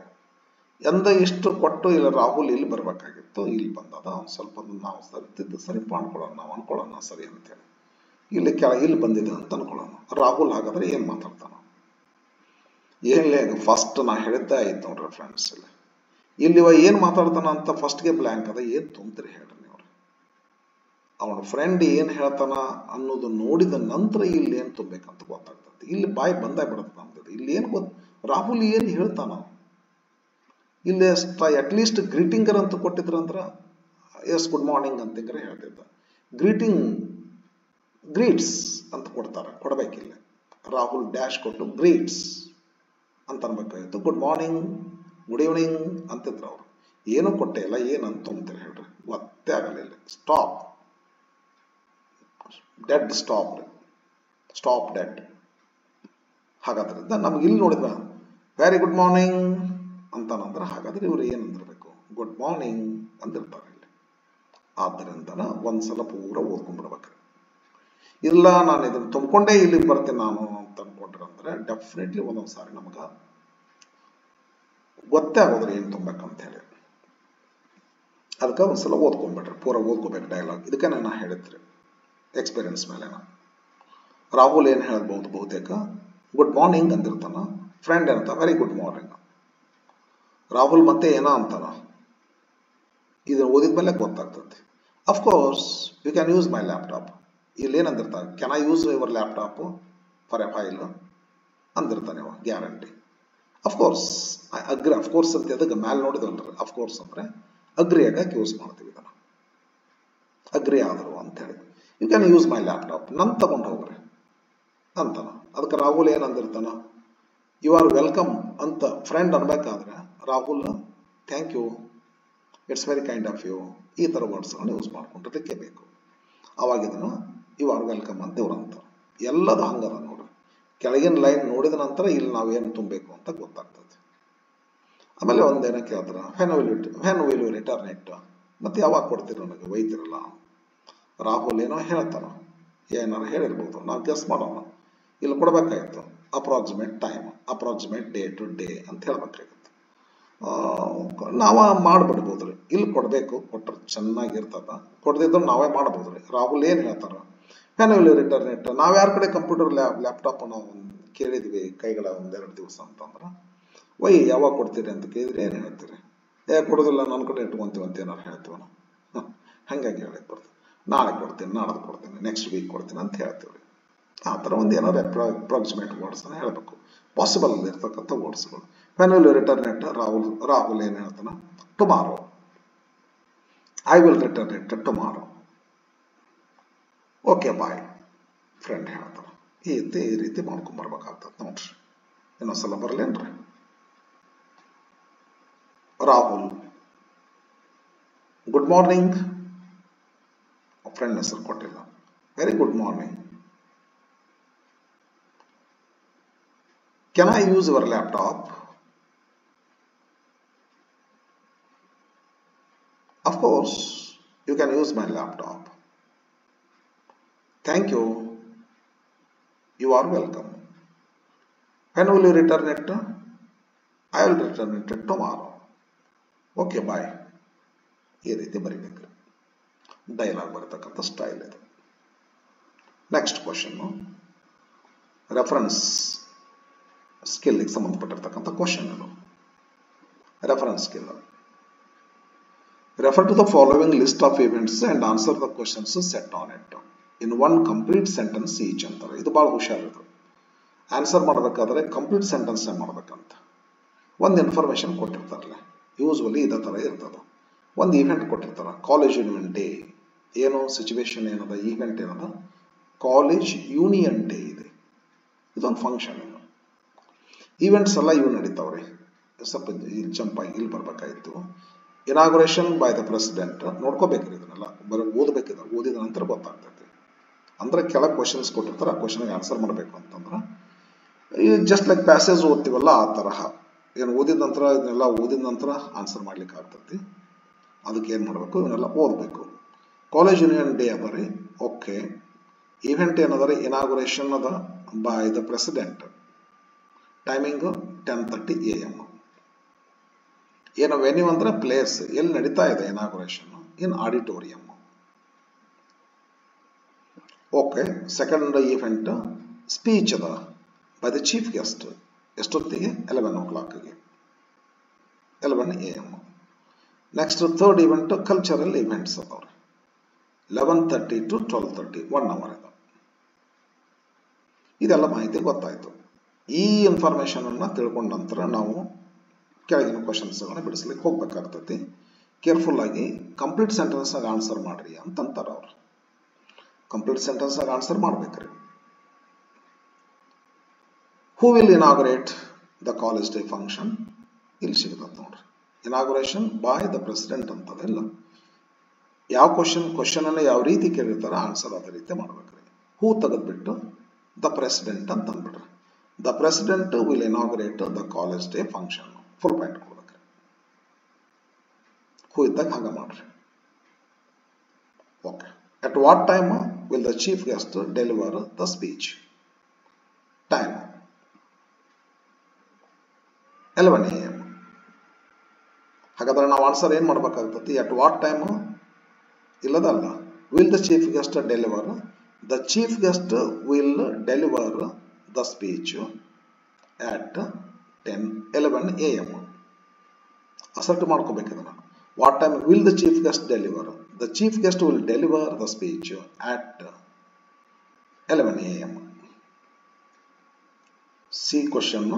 ಎಂದ ಇಷ್ಟು ಕೊಟ್ಟು ಇಲ್ಲ ರಾಹುಲ್ ಇಲ್ಲಿ ಬರ್ಬೇಕಾಗಿತ್ತು, ಇಲ್ಲಿ ಬಂದದ ಸ್ವಲ್ಪ ನಾವು ಸರಿ ಮಾಡ್ಕೊಳ್ಳೋಣ, ನಾವು ಅನ್ಕೊಳ್ಳೋಣ ಸರಿ ಅಂತೇಳಿ ಇಲ್ಲಿ ಇಲ್ಲಿ ಬಂದಿದೆ ಅಂತ ಅನ್ಕೊಳ್ಳೋಣ. ರಾಹುಲ್ ಹಾಗಾದ್ರೆ ಏನ್ ಮಾತಾಡ್ತಾನ? ಏನ್ಲೇ ಫಸ್ಟ್ ನಾ ಹೇಳಿದ್ದೆ ಆಯ್ತು ನೋಡ್ರಿ ಫ್ರೆಂಡ್ಸ್. ಇಲ್ಲಿ ಏನ್ ಮಾತಾಡ್ತಾನ ಅಂತ ಫಸ್ಟ್ಗೆ ಬ್ಲ್ಯಾಂಕ್ ಅದ, ಏನ್ ತುಂಬ್ತೀರಿ ಹೇಳ್ರಿ ನೀವು. ಅವನ ಫ್ರೆಂಡ್ ಏನ್ ಹೇಳ್ತಾನ ಅನ್ನೋದು ನೋಡಿದ ನಂತರ ಇಲ್ಲಿ ಏನ್ ತುಂಬೇಕಂತ ಗೊತ್ತಾಗ್ತದೆ. ಇಲ್ಲಿ ಬಾಯಿ ಬಂದೇ ಬಿಡುತ್ತೆ ನಮ್ದು. ಇಲ್ಲಿ ಏನ್ ರಾಹುಲ್ ಏನ್ ಹೇಳ್ತಾನ ಇಲ್ಲಿ ಅಟ್ಲೀಸ್ಟ್ ಗ್ರೀಟಿಂಗರ್ ಅಂತ ಕೊಟ್ಟಿದ್ರಂದ್ರ ಎಸ್ ಗುಡ್ ಮಾರ್ನಿಂಗ್ ಅಂತಿದ್ರೆ ಹೇಳ್ತಿದ್ದ. ಗ್ರೀಟ್ಸ್ ಅಂತ ಕೊಡ್ತಾರೆ, ಕೊಡ್ಬೇಕಿಲ್ಲ. ರಾಹುಲ್ ಡ್ಯಾಶ್ ಕೊಟ್ಟು ಗ್ರೀಟ್ಸ್ ಅಂತ ಅನ್ಬೇಕಾಗಿತ್ತು. ಗುಡ್ ಮಾರ್ನಿಂಗ್, ಗುಡ್ ಈವ್ನಿಂಗ್ ಅಂತಿದ್ರು ಅವ್ರು. ಏನೂ ಕೊಟ್ಟೆ ಇಲ್ಲ, ಏನಂತ ತುಂಬ್ತಾರೆ ಹೇಳ್ರಿ, ಗೊತ್ತೇ ಆಗಲಿಲ್ಲ. Stop dead, stop dead. ಹಾಗಾದ್ರಿಂದ ನಮ್ಗೆ ಇಲ್ಲಿ ನೋಡಿದ್ವ ವೆರಿ ಗುಡ್ ಮಾರ್ನಿಂಗ್ ಅಂತಾನಂದ್ರೆ, ಹಾಗಾದ್ರೆ ಇವ್ರು ಏನಂದಿರ್ಬೇಕು, ಗುಡ್ ಮಾರ್ನಿಂಗ್ ಅಂದಿರ್ತಾರೆ ಇಲ್ಲಿ. ಆದ್ದರಿಂದ ಒಂದ್ಸಲ ಪೂರ ಓದ್ಕೊಂಡ್ಬಿಡ್ಬೇಕು. ಇಲ್ಲ ನಾನು ಇದನ್ನು ತುಂಬಿಕೊಂಡೇ ಇಲ್ಲಿ ಬರ್ತೀನಿ ನಾನು ಅಂತ ಅನ್ಕೊಂಡ್ರೆ ಡೆಫಿನೆಟ್ಲಿ ಒಂದೊಂದ್ಸಾರಿ ನಮಗ ಗೊತ್ತೇ ಆಗೋದ್ರೆ ಏನ್ ತುಂಬಬೇಕಂತ ಹೇಳಿ. ಅದಕ್ಕೆ ಒಂದ್ಸಲ ಓದ್ಕೊಂಡ್ಬಿಟ್ರೆ ಪೂರ ಓದ್ಕೋಬೇಕು ಡೈಲಾಗ್. ಇದಕ್ಕೆ ನಾನು ಹೇಳಿದ್ರಿ ಎಕ್ಸ್ಪೀರಿಯನ್ಸ್ ಮೇಲೆ. ರಾಹುಲ್ ಏನ್ ಹೇಳ್ಬಹುದು, ಬಹುತೇಕ ಗುಡ್ ಮಾರ್ನಿಂಗ್ ಅಂದಿರ್ತಾನ, ಫ್ರೆಂಡ್ ಏನಂತ ವೆರಿ ಗುಡ್ ಮಾರ್ನಿಂಗ್. ರಾಹುಲ್ ಮತ್ತೆ ಏನೋ ಅಂತಾನ, ಇದನ್ನ ಓದಿದ್ಮೇಲೆ ಗೊತ್ತಾಗ್ತದೆ. Of course you can use my laptop. ಇಲ್ಲಿ ಏನಂದಿರ್ತಾನೆ, can I use your laptop for a file ಅಂದಿರ್ತಾನೆ ಅವ, guarantee. Of course I agree. Of course ಅಂತ ಅದಕ್ಕೆ ಮ್ಯಾಲೆ ನೋಡಿದ್ವಲ್ರಿ, ಅಫ್ಕೋರ್ಸ್ ಅಂದ್ರೆ ಅಗ್ರಿ ಆಗಕ್ಕೆ ಯೂಸ್ ಮಾಡ್ತೀವಿ ಇದನ್ನ, ಅಗ್ರಿ ಆದ್ರು ಅಂತ ಹೇಳಿ. You can use my laptop, ನನ್ ತಗೊಂಡು ಹೋಗ್ರಿ ಅಂತಾನ. ಅದಕ್ಕೆ ರಾಹುಲ್ ಏನಂದಿರ್ತಾನ, ಯು ಆರ್ ವೆಲ್ಕಮ್ ಅಂತ ಫ್ರೆಂಡ್ ಅನ್ಬೇಕಾದ್ರೆ Rahul thank you, it's very kind of you, ಈ ಥರ ವರ್ಡ್ಸ್ಗಳನ್ನ ಯೂಸ್ ಮಾಡ್ಕೊಂಡಿರ್ಲಿಕ್ಕೆ ಬೇಕು. ಅವಾಗ ಇದನ್ನು ಯು ಆರ್ ವೆಲ್ಕಮ್ ಅಂತ ಇವ್ರು ಅಂತಾರೆ. ಎಲ್ಲದು ಹಂಗದ ನೋಡ್ರಿ. ಕೆಳಗಿನ ಲೈನ್ ನೋಡಿದ ನಂತರ ಇಲ್ಲಿ ನಾವೇನು ತುಂಬಬೇಕು ಅಂತ ಗೊತ್ತಾಗ್ತದೆ. ಆಮೇಲೆ ಒಂದೇನ ಕೇಳ್ತಾರ, when will you return it, ಮತ್ತೆ ಯಾವಾಗ ಕೊಡ್ತೀರ ನನಗೆ, ಒಯ್ತಿರಲ್ಲ. ರಾಹುಲ್ ಏನೋ ಹೇಳ್ತಾನ, ಏನಾರು ಹೇಳಿರ್ಬೋದು, ನಾವು ಗೆಸ್ ಮಾಡೋಣ. ಇಲ್ಲಿ ಕೊಡ್ಬೇಕಾಯ್ತು approximate time, approximate day to day ಅಂತ ಹೇಳ್ಬೇಕಾಗಿತ್ತು. ನಾವ ಮಾಡ್ಬಿಡ್ಬೋದ್ರಿ. ಇಲ್ಲಿ ಕೊಡ್ಬೇಕು, ಕೊಟ್ರೆ ಚೆನ್ನಾಗಿರ್ತದ. ಕೊಡದಿದ್ರು ನಾವೇ ಮಾಡ್ಬೋದ್ರಿ. ರಾಹುಲ್ ಏನ್ ಹೇಳ್ತಾರ, when will you return it, ನಾವ್ ಯಾರ ಕಡೆ ಕಂಪ್ಯೂಟರ್ ಲ್ಯಾಪ್ಟಾಪ್ ನಾವು ಕೇಳಿದ್ವಿ ಕೈಗಳ ಒಂದೆರಡು ದಿವಸ ಅಂತಂದ್ರ, ಯಾವಾಗ ಕೊಡ್ತೀರಿ ಅಂತ ಕೇಳಿದ್ರೆ ಏನ್ ಹೇಳ್ತೀರಿ, ಕೊಡೋದಿಲ್ಲ ನನ್ನ ಕಡೆ ಇಟ್ಕೊಂತೀವಿ ಅಂತ ಏನಾರು ಹೇಳ್ತೀವ ನಾವು. ಹಂಗಾಗಿ ಹೇಳಕ್ ಬರ್ತದೆ, ನಾಳೆ ಕೊಡ್ತೀನಿ, ನಾಳೆ ಕೊಡ್ತೀನಿ, ನೆಕ್ಸ್ಟ್ ವೀಕ್ ಕೊಡ್ತೀನಿ ಅಂತ ಹೇಳ್ತೀವ್ರಿ. ಆ ಥರ ಒಂದು ಏನಾದ್ರು ಅಪ್ರಾಕ್ಸಿಮೇಟ್ ವರ್ಡ್ಸ್ ಅನ್ನ ಹೇಳ್ಬೇಕು, ಪಾಸಿಬಲ್ ಇರ್ತಕ್ಕಂಥ ವರ್ಡ್ಸ್ಗಳು. When will you return it, Rahul ಏನ್ ಹೇಳ್ತಾನ, tomorrow, I will return it tomorrow, okay bye friend ಹೇಳ್ತಾರ. ಈ ರೀತಿ ಮಾಡ್ಕೊಂಡ್ಬರ್ಬೇಕಾಗ್ತದೆ ನೋಡ್ರಿ. ಇನ್ನೊಂದ್ಸಲ ಬರ್ಲೇನ್ರಿ. ರಾಹುಲ್ ಗುಡ್ ಮಾರ್ನಿಂಗ್, ಫ್ರೆಂಡ್ ಹೆಸರು ಕೊಟ್ಟಿಲ್ಲ, very good morning, can I use your laptop? Of course you can use my laptop, thank you, you are welcome, when will you return it? I will return it tomorrow, okay bye. ಈ ರೀತಿ ಬರೀಬೇಕು, dialogue ಬರತಕ್ಕಂಥ style ಇದು. Next question, reference ಸ್ಕಿಲ್ಗೆ ಸಂಬಂಧಪಟ್ಟಿರ್ತಕ್ಕಂಥ question ಇದು. Reference skill, refer to the following list of events and answer the questions set on it in one complete sentence each ಅಂತಾರೆ. ಇದು ಬಹಳ ಹುಷಾರಿದು. Answer ಮಾಡಬೇಕಾದ್ರೆ ಕಂಪ್ಲೀಟ್ ಸೆಂಟೆನ್ಸ್ ಮಾಡ್ಬೇಕಂತ. ಒಂದು ಇನ್ಫಾರ್ಮೇಶನ್ ಕೊಟ್ಟಿರ್ತಾರಲ್ಲ, ಯೂಸ್ವಲಿ ಇದೇ ಥರ ಇರ್ತದೆ. ಒಂದು ಇವೆಂಟ್ ಕೊಟ್ಟಿರ್ತಾರ, ಕಾಲೇಜ್ ಯೂನಿಯನ್ ಡೇ ಏನು ಸಿಚುವೇಶನ್ ಏನದ, ಈವೆಂಟ್ ಏನದ, ಕಾಲೇಜ್ ಯೂನಿಯನ್ ಡೇ ಇದೆ. ಇದೊಂದು ಫಂಕ್ಷನ್. ಈವೆಂಟ್ಸ್ ಎಲ್ಲ ಇವು ನಡೀತಾವ್ರಿ. ಸ್ವಲ್ಪ ಇಲ್ಲಿ ಜಂಪ್ ಆಗಿ ಇಲ್ಲಿ ಬರ್ಬೇಕಾಯ್ತು. ಇನಾಗ್ರೇಷನ್ ಬೈ ದ ಪ್ರೆಸಿಡೆಂಟ್ ನೋಡ್ಕೋಬೇಕ್ರಿ, ಇದನ್ನೆಲ್ಲ ಬರೀ ಓದಬೇಕಿದೆ, ಓದಿದ ನಂತರ ಗೊತ್ತಾಗ್ತೈತಿ. ಅಂದ್ರೆ ಕೆಳಗೆ ಕ್ವಶನ್ಸ್ ಕೊಟ್ಟಿರ್ತಾರೆ, ಆ ಕ್ವಶನ್ಗೆ ಆನ್ಸರ್ ಮಾಡಬೇಕು ಅಂತಂದ್ರೆ ಈ ಜಸ್ಟ್ ಲೈಕ್ ಪ್ಯಾಸೇಜ್ ಓದ್ತೀವಲ್ಲ ಆ ತರಹ ಏನು ಓದಿದ ನಂತರ ಇದನ್ನೆಲ್ಲ ಓದಿದ ನಂತರ ಆನ್ಸರ್ ಮಾಡ್ಲಿಕ್ಕೆ ಆಗ್ತೈತಿ. ಅದಕ್ಕೆ ಏನು ಮಾಡಬೇಕು, ಇವನ್ನೆಲ್ಲ ಓದಬೇಕು. ಕಾಲೇಜ್ ಯೂನಿಯನ್ ಡೇ ಅದ ರೀ. ಓಕೆ. ಈವೆಂಟ್ ಏನದ ರೀ, ಇನಾಗ್ರೇಷನ್ ಅದ by the president. Timing 10:30 AM. ಏನು ವೆನ್ಯೂ ಅಂದ್ರೆ ಪ್ಲೇಸ್, ಎಲ್ಲಿ ನಡೀತಾ ಇದೆ inauguration, in auditorium. Okay. Second event speech ಅದ ಬೈ ದ ಚೀಫ್ ಗೆಸ್ಟ್. ಎಷ್ಟೊತ್ತಿಗೆ? 11 o'clock, 11 AM. Next third event cultural events ಅದಾವ್ರಿ. 11:30 to 12:30, 1 hour ಇದೆ. ಇದೆಲ್ಲ ಮಾಹಿತಿ ಗೊತ್ತಾಯ್ತು. ಈ ಇನ್ಫಾರ್ಮೇಶನ್ ಅನ್ನ ತಿಳ್ಕೊಂಡ ನಂತರ ನಾವು ಕೆಳಗಿನ ಕ್ವಶನ್ಸ್ ಬಿಡಿಸ್ಲಿಕ್ಕೆ ಹೋಗ್ಬೇಕಾಗ್ತೈತಿ. ಕೇರ್ಫುಲ್ ಆಗಿ ಕಂಪ್ಲೀಟ್ ಸೆಂಟೆನ್ಸ್ ಆಗಿ ಆನ್ಸರ್ ಮಾಡ್ರಿ ಅಂತಂತಾರ ಅವ್ರು. ಕಂಪ್ಲೀಟ್ ಸೆಂಟೆನ್ಸ್ ಆಗಿ ಆನ್ಸರ್ ಮಾಡ್ಬೇಕ್ರಿ. Who will inaugurate the college day function? ಇಲ್ಲಿ ಸಿಗ್ತದೆ ನೋಡ್ರಿ. ಇನಾಗ್ರೇಷನ್ ಬೈ ದ ಪ್ರೆಸಿಡೆಂಟ್ ಅಂತದೆಲ್ಲ. ಯಾವ ಕ್ವಶನ್ ಅನ್ನ ಯಾವ ರೀತಿ ಕೇಳಿರ್ತಾರ ಆನ್ಸರ್ ಅದೇ ರೀತಿ ಮಾಡ್ಬೇಕ್ರಿ. ಹೂ ತೆಗೆದ್ಬಿಟ್ಟು ದ ಪ್ರೆಸಿಡೆಂಟ್ ಅಂತ ಅಂದ್ಬಿಡ್ರಿ. The president will inaugurate the college day function. Full point ಕೊಡ್ಬೇಕ್ರಿ. ಹೂ ಇದ್ದಾಗ ಹಾಗ ಮಾಡ್ರಿ. Okay. At what time will the chief guest deliver the speech? Time 11 AM. ಹಾಗಾದ್ರೆ ನಾವು ಆನ್ಸರ್ ಏನ್ ಮಾಡ್ಬೇಕಾಗ್ತತಿ? ಅಟ್ ವಾಟ್ ಟೈಮ್ ಇಲ್ಲದಲ್ಲ, will the chief guest deliver? The chief guest will deliver the speech at 11 AM. Assert ಮಾಡ್ಕೋಬೇಕು ಇದನ್ನ. What time will the chief guest deliver? The chief guest will deliver the speech at 11 AM. C question.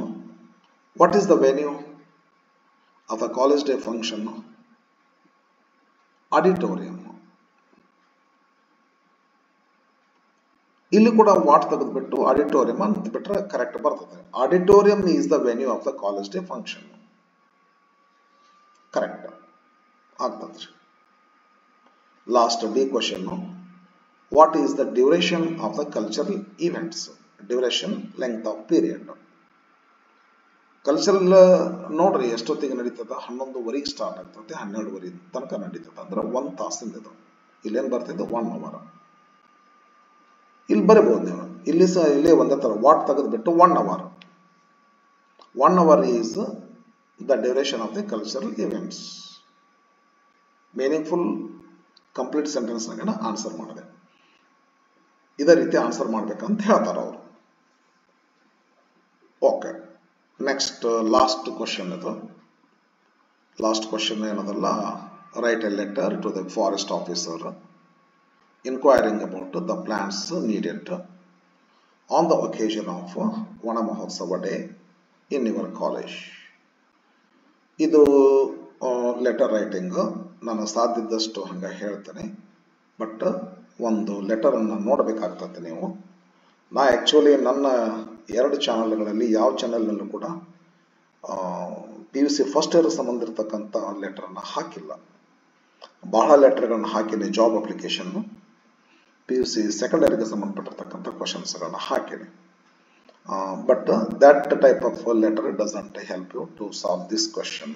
What is the venue of the college day function? Auditorium. ಇಲ್ಲಿ ಕೂಡ what ತೆಗೆದ್ಬಿಟ್ಟು auditorium ಅಂತ ಬಿಟ್ರೆ correct ಬರ್ತದೆ. Auditorium is the venue of the college day function. Correct ಆಗ್ತದೆ. Last D question. What is the duration of the cultural events? Duration, length of period. Cultural ನೋಡ್ರಿ ಎಷ್ಟೊತ್ತಿಗೆ ನಡೀತದ? 11:30 ಸ್ಟಾರ್ಟ್ ಆಗ್ತದೆ, 12:30 ತನಕ ನಡೀತದೆ. ಅಂದ್ರೆ 1 ತಾಸಿಂದ ಇದು. ಇಲ್ಲೇನು ಬರ್ತಿದ್ದು? 1 hour. ಇಲ್ಲಿ ಬರಬಹುದು ನೀವು. ಇಲ್ಲಿ ಸಹ ಇಲ್ಲೇ ಒಂದೇ ತರ ವಾಟ್ ತೆಗೆದ್ಬಿಟ್ಟು 1 hour. 1 hour is the duration of the cultural events. Meaningful complete sentence ನಾಗ ಆನ್ಸರ್ ಮಾಡಿದೆ. ಇದೇ ರೀತಿ ಆನ್ಸರ್ ಮಾಡ್ಬೇಕಂತ ಹೇಳ್ತಾರ ಅವರು. ಓಕೆ. ನೆಕ್ಸ್ಟ್ ಲಾಸ್ಟ್ ಕ್ವಶನ್ ಇದು. ಲಾಸ್ಟ್ ಕ್ವಶನ್ ಏನದಲ್ಲ, write a letter to the forest officer inquiring about the plants needed on the occasion of Vana Mahotsava Day in your college. ಇದು ಲೆಟರ್ ರೈಟಿಂಗ್. ನಾನು ಸಾಧ್ಯದಷ್ಟು ಹಂಗೆ ಹೇಳ್ತೇನೆ, but ಒಂದು letter ಅನ್ನು ನೋಡಬೇಕಾಗ್ತದೆ ನೀವು. ನಾ ಆ್ಯಕ್ಚುಲಿ ನನ್ನ 2 ಚಾನಲ್ಗಳಲ್ಲಿ ಯಾವ ಚಾನಲ್ನಲ್ಲೂ ಕೂಡ PUC ಫಸ್ಟ್ ಇಯರ್ ಸಂಬಂಧಿರ್ತಕ್ಕಂಥ ಲೆಟರನ್ನು ಹಾಕಿಲ್ಲ. ಬಹಳ ಲೆಟರ್ಗಳನ್ನು ಹಾಕಿನಿ. ಜಾಬ್ ಅಪ್ಲಿಕೇಶನ್, PUC ಸೆಕೆಂಡ್ ಇಯರ್ಗೆ ಸಂಬಂಧಪಟ್ಟಿರ್ತಕ್ಕಂಥ ಕ್ವಶನ್ಸ್ಗಳನ್ನ ಹಾಕಿನಿ. But that type of letter doesn't help you to solve this question.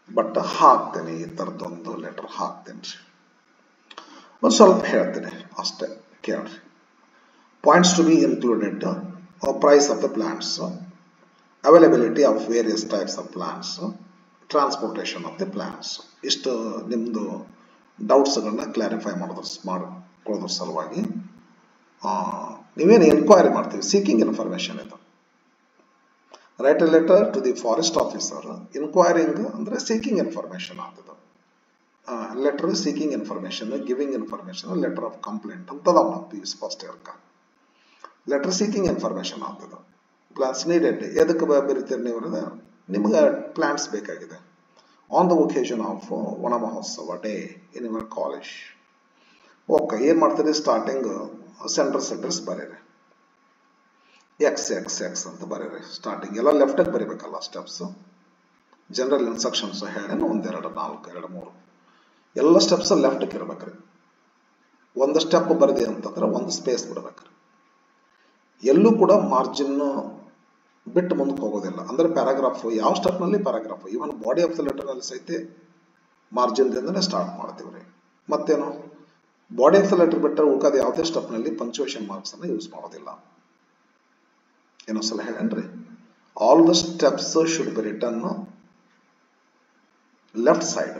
But ಹಾಕ್ತೇನೆ, ಈ ಥರದ್ದೊಂದು ಲೆಟರ್ ಹಾಕ್ತೇನೆ ರೀ. ಒಂದು ಸ್ವಲ್ಪ ಹೇಳ್ತೇನೆ ಅಷ್ಟೇ, ಕೇಳ್ರಿ. Points to be included: price of the plants, availability of various types of plants, transportation of the plants. ಇಷ್ಟು ನಿಮ್ಮದು ಡೌಟ್ಸ್ಗಳನ್ನ ಕ್ಲಾರಿಫೈ ಮಾಡ್ಕೊಳ್ಳೋದ್ರ ಸಲುವಾಗಿ ನೀವೇನು ಎನ್ಕ್ವೈರಿ ಮಾಡ್ತೀವಿ, ಸೀಕಿಂಗ್ ಇನ್ಫಾರ್ಮೇಶನ್ ಇದು. Write a letter to the forest officer. Enquiring ಅಂದ್ರೆ ಸೀಕಿಂಗ್ ಇನ್ಫಾರ್ಮೇಶನ್ ಆಗ್ತದೆ. Letter seeking information, giving information, letter of complaint ಅಂತದಾವ ನಾವು PUC ಫಸ್ಟ್ ಇಯರ್ಕ. ಲೆಟರ್ ಸೀಕಿಂಗ್ ಇನ್ಫಾರ್ಮೇಶನ್ ಆಗ್ತದೆ. ಪ್ಲಾಂಟ್ಸ್ ನೀಡೆಡ್ ಎದಕ್ಕೆ ಬರೀತೀರಿ ನೀವು? ನಿಮ್ಗೆ ಪ್ಲಾಂಟ್ಸ್ ಬೇಕಾಗಿದೆ on the occasion of Vana Mahotsava day in your college. Okay, ಏನು ಮಾಡ್ತೀರಿ, ಸ್ಟಾರ್ಟಿಂಗ್ ಸೆಂಟರ್ಸ್ ಅಡ್ರೆಸ್ ಬರೀರಿ, ಎಕ್ಸ್ ಎಕ್ಸ್ ಎಕ್ಸ್ ಅಂತ ಬರೀರಿ. ಸ್ಟಾರ್ಟಿಂಗ್ ಎಲ್ಲ ಲೆಫ್ಟಿಗೆ ಬರೀಬೇಕಲ್ಲ ಸ್ಟೆಪ್ಸ್. ಜನರಲ್ ಇನ್ಸ್ಟ್ರಕ್ಷನ್ಸ್ ಹೇಳೇನು, 1 2 4 2 3 ಎಲ್ಲ ಸ್ಟೆಪ್ಸ್ ಲೆಫ್ಟ್ಗೆ ಇರ್ಬೇಕ್ರಿ. ಒಂದು ಸ್ಟೆಪ್ ಬರೆದಿ ಅಂತಂದ್ರೆ ಒಂದು ಸ್ಪೇಸ್ ಬಿಡ್ಬೇಕ್ರಿ. ಎಲ್ಲೂ ಕೂಡ ಮಾರ್ಜಿನ್ ಬಿಟ್ಟು ಮುಂದಕ್ಕೆ ಹೋಗೋದಿಲ್ಲ. ಅಂದ್ರೆ ಪ್ಯಾರಾಗ್ರಾಫ್ ಯಾವ ಸ್ಟೆಪ್ನಲ್ಲಿ paragraph, even body of the letter ನಲ್ಲಿ ಸಹಿತ ಮಾರ್ಜಿನ್ದಿಂದನೇ ಸ್ಟಾರ್ಟ್ ಮಾಡ್ತೀವ್ರಿ. ಮತ್ತೇನು, ಬಾಡಿ ಆಫ್ ದ ಲೆಟರ್ ಬಿಟ್ಟರೆ ಉಳ್ಕಾದ ಯಾವುದೇ ಸ್ಟೆಪ್ನಲ್ಲಿ ಪಂಕ್ಚುಯೇಷನ್ ಮಾರ್ಕ್ಸ್ ಅನ್ನು ಯೂಸ್ ಮಾಡೋದಿಲ್ಲ. ಏನೊಂದ್ಸಲ ಹೇಳೇನ್ರಿ, all the steps should be written left side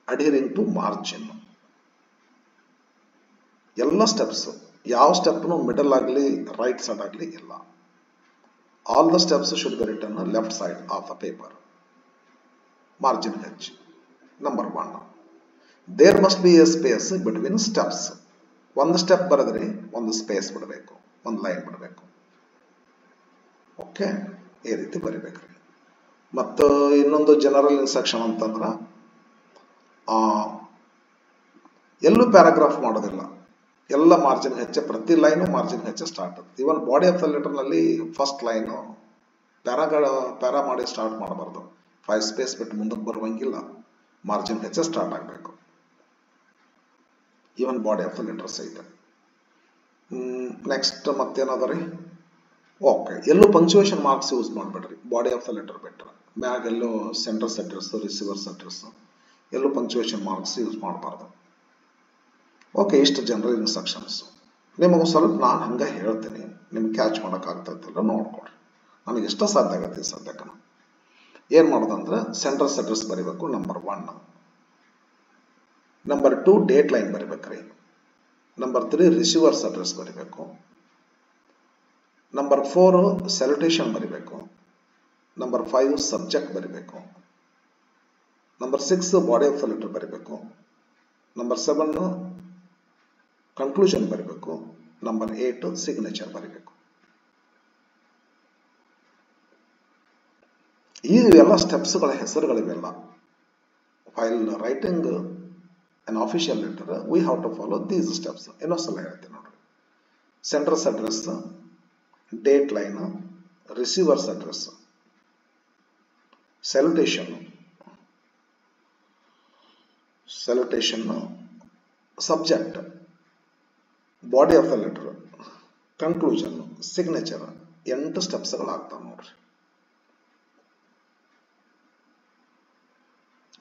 adhering to margin. ಎಲ್ಲ ಸ್ಟೆಪ್ಸ್, ಯಾವ ಸ್ಟೆಪ್ನು ಮಿಡಲ್ ಆಗಲಿ ರೈಟ್ ಸೈಡ್ ಆಗಲಿ ಇಲ್ಲ. All the steps should be written left side of the paper, margin ಹೆಚ್. Number 1, there must be a space between steps. ಒಂದು step ಬರೆದ್ರಿ ಒಂದು ಸ್ಪೇಸ್ ಬಿಡಬೇಕು, ಒಂದು ಲೈನ್ ಬಿಡಬೇಕು. ಓಕೆ, ಈ ರೀತಿ ಬರಿಬೇಕ್ರಿ. ಮತ್ತು ಇನ್ನೊಂದು ಜನರಲ್ ಇನ್ಸ್ಟ್ರಕ್ಷನ್ ಅಂತಂದ್ರೆ ಎಲ್ಲೂ ಪ್ಯಾರಾಗ್ರಾಫ್ ಮಾಡೋದಿಲ್ಲ, ಎಲ್ಲ ಮಾರ್ಜಿನ್ ಹೆಚ್ಚೆ, ಪ್ರತಿ ಲೈನು ಮಾರ್ಜಿನ್ ಹೆಚ್ಚೆ ಸ್ಟಾರ್ಟ್ ಆಗುತ್ತೆ. ಇವನ್ ಬಾಡಿ ಆಫ್ ದ ಲೆಟರ್ ನಲ್ಲಿ ಫಸ್ಟ್ ಲೈನು ಪ್ಯಾರಾ ಮಾಡಿ ಸ್ಟಾರ್ಟ್ ಮಾಡಬಾರ್ದು. 5 ಸ್ಪೇಸ್ ಬಿಟ್ಟು ಮುಂದಕ್ಕೆ ಬರುವಂಗಿಲ್ಲ, ಮಾರ್ಜಿನ್ ಹೆಚ್ಚೆ ಸ್ಟಾರ್ಟ್ ಆಗಬೇಕು. ಇವನ್ ಬಾಡಿ ಆಫ್ ದ ಲೆಟರ್ ಸಹಿತ. ನೆಕ್ಸ್ಟ್ ಮತ್ತೇನದ ರೀ, ಓಕೆ, ಎಲ್ಲೂ ಪಂಕ್ಚುಯೇಷನ್ ಮಾರ್ಕ್ಸ್ ಯೂಸ್ ಮಾಡಬೇಡ್ರಿ. Body of the letter better, ಮ್ಯಾಗ ಎಲ್ಲೋ ಸೆಂಟರ್ಸ್ ಅಡ್ರೆಸ್ ರಿಸೀವರ್ಸ್ ಅಡ್ರೆಸ್ ಎಲ್ಲೂ ಪಂಕ್ಚುಯೇಷನ್ ಮಾರ್ಕ್ಸ್ ಯೂಸ್ ಮಾಡಬಾರ್ದು. ಓಕೆ, ಇಷ್ಟು ಜನರಲ್ ಇನ್ಸ್ಟ್ರಕ್ಷನ್ಸ್. ನಿಮಗೆ ಸ್ವಲ್ಪ ನಾನು ಹಂಗೆ ಹೇಳ್ತೀನಿ, ನಿಮ್ಗೆ ಕ್ಯಾಚ್ ಮಾಡೋಕ್ಕಾಗ್ತೈತಲ್ಲ ನೋಡ್ಕೊಡ್ರಿ. ನನಗೆ ಎಷ್ಟು ಸಾಧ್ಯ ಆಗತ್ತೆ ಸದ್ಯಕ್ಕೆ. ಏನು ಮಾಡೋದಂದ್ರೆ ಸೆಂಟರ್ಸ್ ಅಡ್ರೆಸ್ ಬರೀಬೇಕು, ನಂಬರ್ 1. ನಂಬರ್ 2 ಡೇಟ್ ಲೈನ್ ಬರೀಬೇಕ್ರಿ. ನಂಬರ್ 3 ರಿಸೀವರ್ಸ್ ಅಡ್ರೆಸ್ ಬರೀಬೇಕು. ನಂಬರ್ 4 ಸ್ಯಾಲ್ಯುಟೇಷನ್ ಬರೀಬೇಕು. ನಂಬರ್ 5 ಸಬ್ಜೆಕ್ಟ್ ಬರೀಬೇಕು. Number 6 body of the letter ಬರೀಬೇಕು. ನಂಬರ್ 7 ಕನ್ಕ್ಲೂಷನ್ ಬರೀಬೇಕು. ನಂಬರ್ 8 ಸಿಗ್ನೇಚರ್ ಬರೀಬೇಕು. ಈ ಎಲ್ಲ ಸ್ಟೆಪ್ಸ್ಗಳ ಹೆಸರುಗಳಿವೆಲ್ಲ. While writing an official letter we have to follow these steps. ಇನ್ನೊಂದ್ಸಲ ಹೇಳ್ತೀನಿ ನೋಡ್ರಿ, centres address, date line, receivers address, salutation, subject, body of the letter, conclusion, signature, 8 ಸ್ಟೆಪ್ಸ್ಗಳಾಗ್ತಾವ ನೋಡ್ರಿ.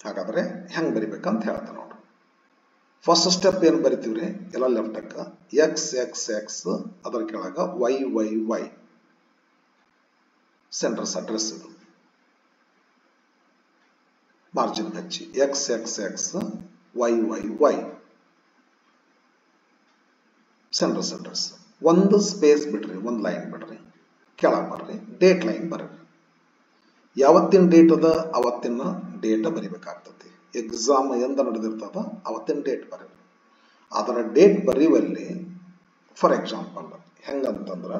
ಹಾಗಾದ್ರೆ ಹೆಂಗ್ ಬರಿಬೇಕಂತ ಹೇಳ್ತಾನೆ ನೋಡ್ರಿ. ಫಸ್ಟ್ ಸ್ಟೆಪ್ ಏನು ಬರಿತೀವ್ರಿ, ಎಲ್ಲ ಲೆಫ್ಟಕ್ಕ ಎಕ್ಸ್ ಎಕ್ಸ್ ಎಕ್ಸ್, ಅದರ ಕೆಳಗ Y Y Y, centres address ಇದು, ಮಾರ್ಜಿನ್ ಹಚ್ಚಿ X X X Y Y Y, centres address. ಒಂದು ಸ್ಪೇಸ್ ಬಿಡ್ರಿ, ಒಂದು ಲೈನ್ ಬಿಡ್ರಿ, ಕೆಳಗೆ ಬರ್ರಿ, ಡೇಟ್ ಲೈನ್ ಬರ್ರಿ. ಯಾವತ್ತಿನ ಡೇಟ್ ಅದ ಅವತ್ತಿನ ಡೇಟ್ ಬರಿಬೇಕಾಗ್ತದೆ. ಎಕ್ಸಾಮ್ ಎಂದ ನಡೆದಿರ್ತದ ಅವತ್ತಿನ ಡೇಟ್ ಬರೀ. ಅದರ ಡೇಟ್ ಬರೆಯುವಲ್ಲಿ ಫಾರ್ ಎಕ್ಸಾಂಪಲ್ ಹೆಂಗಂತಂದ್ರ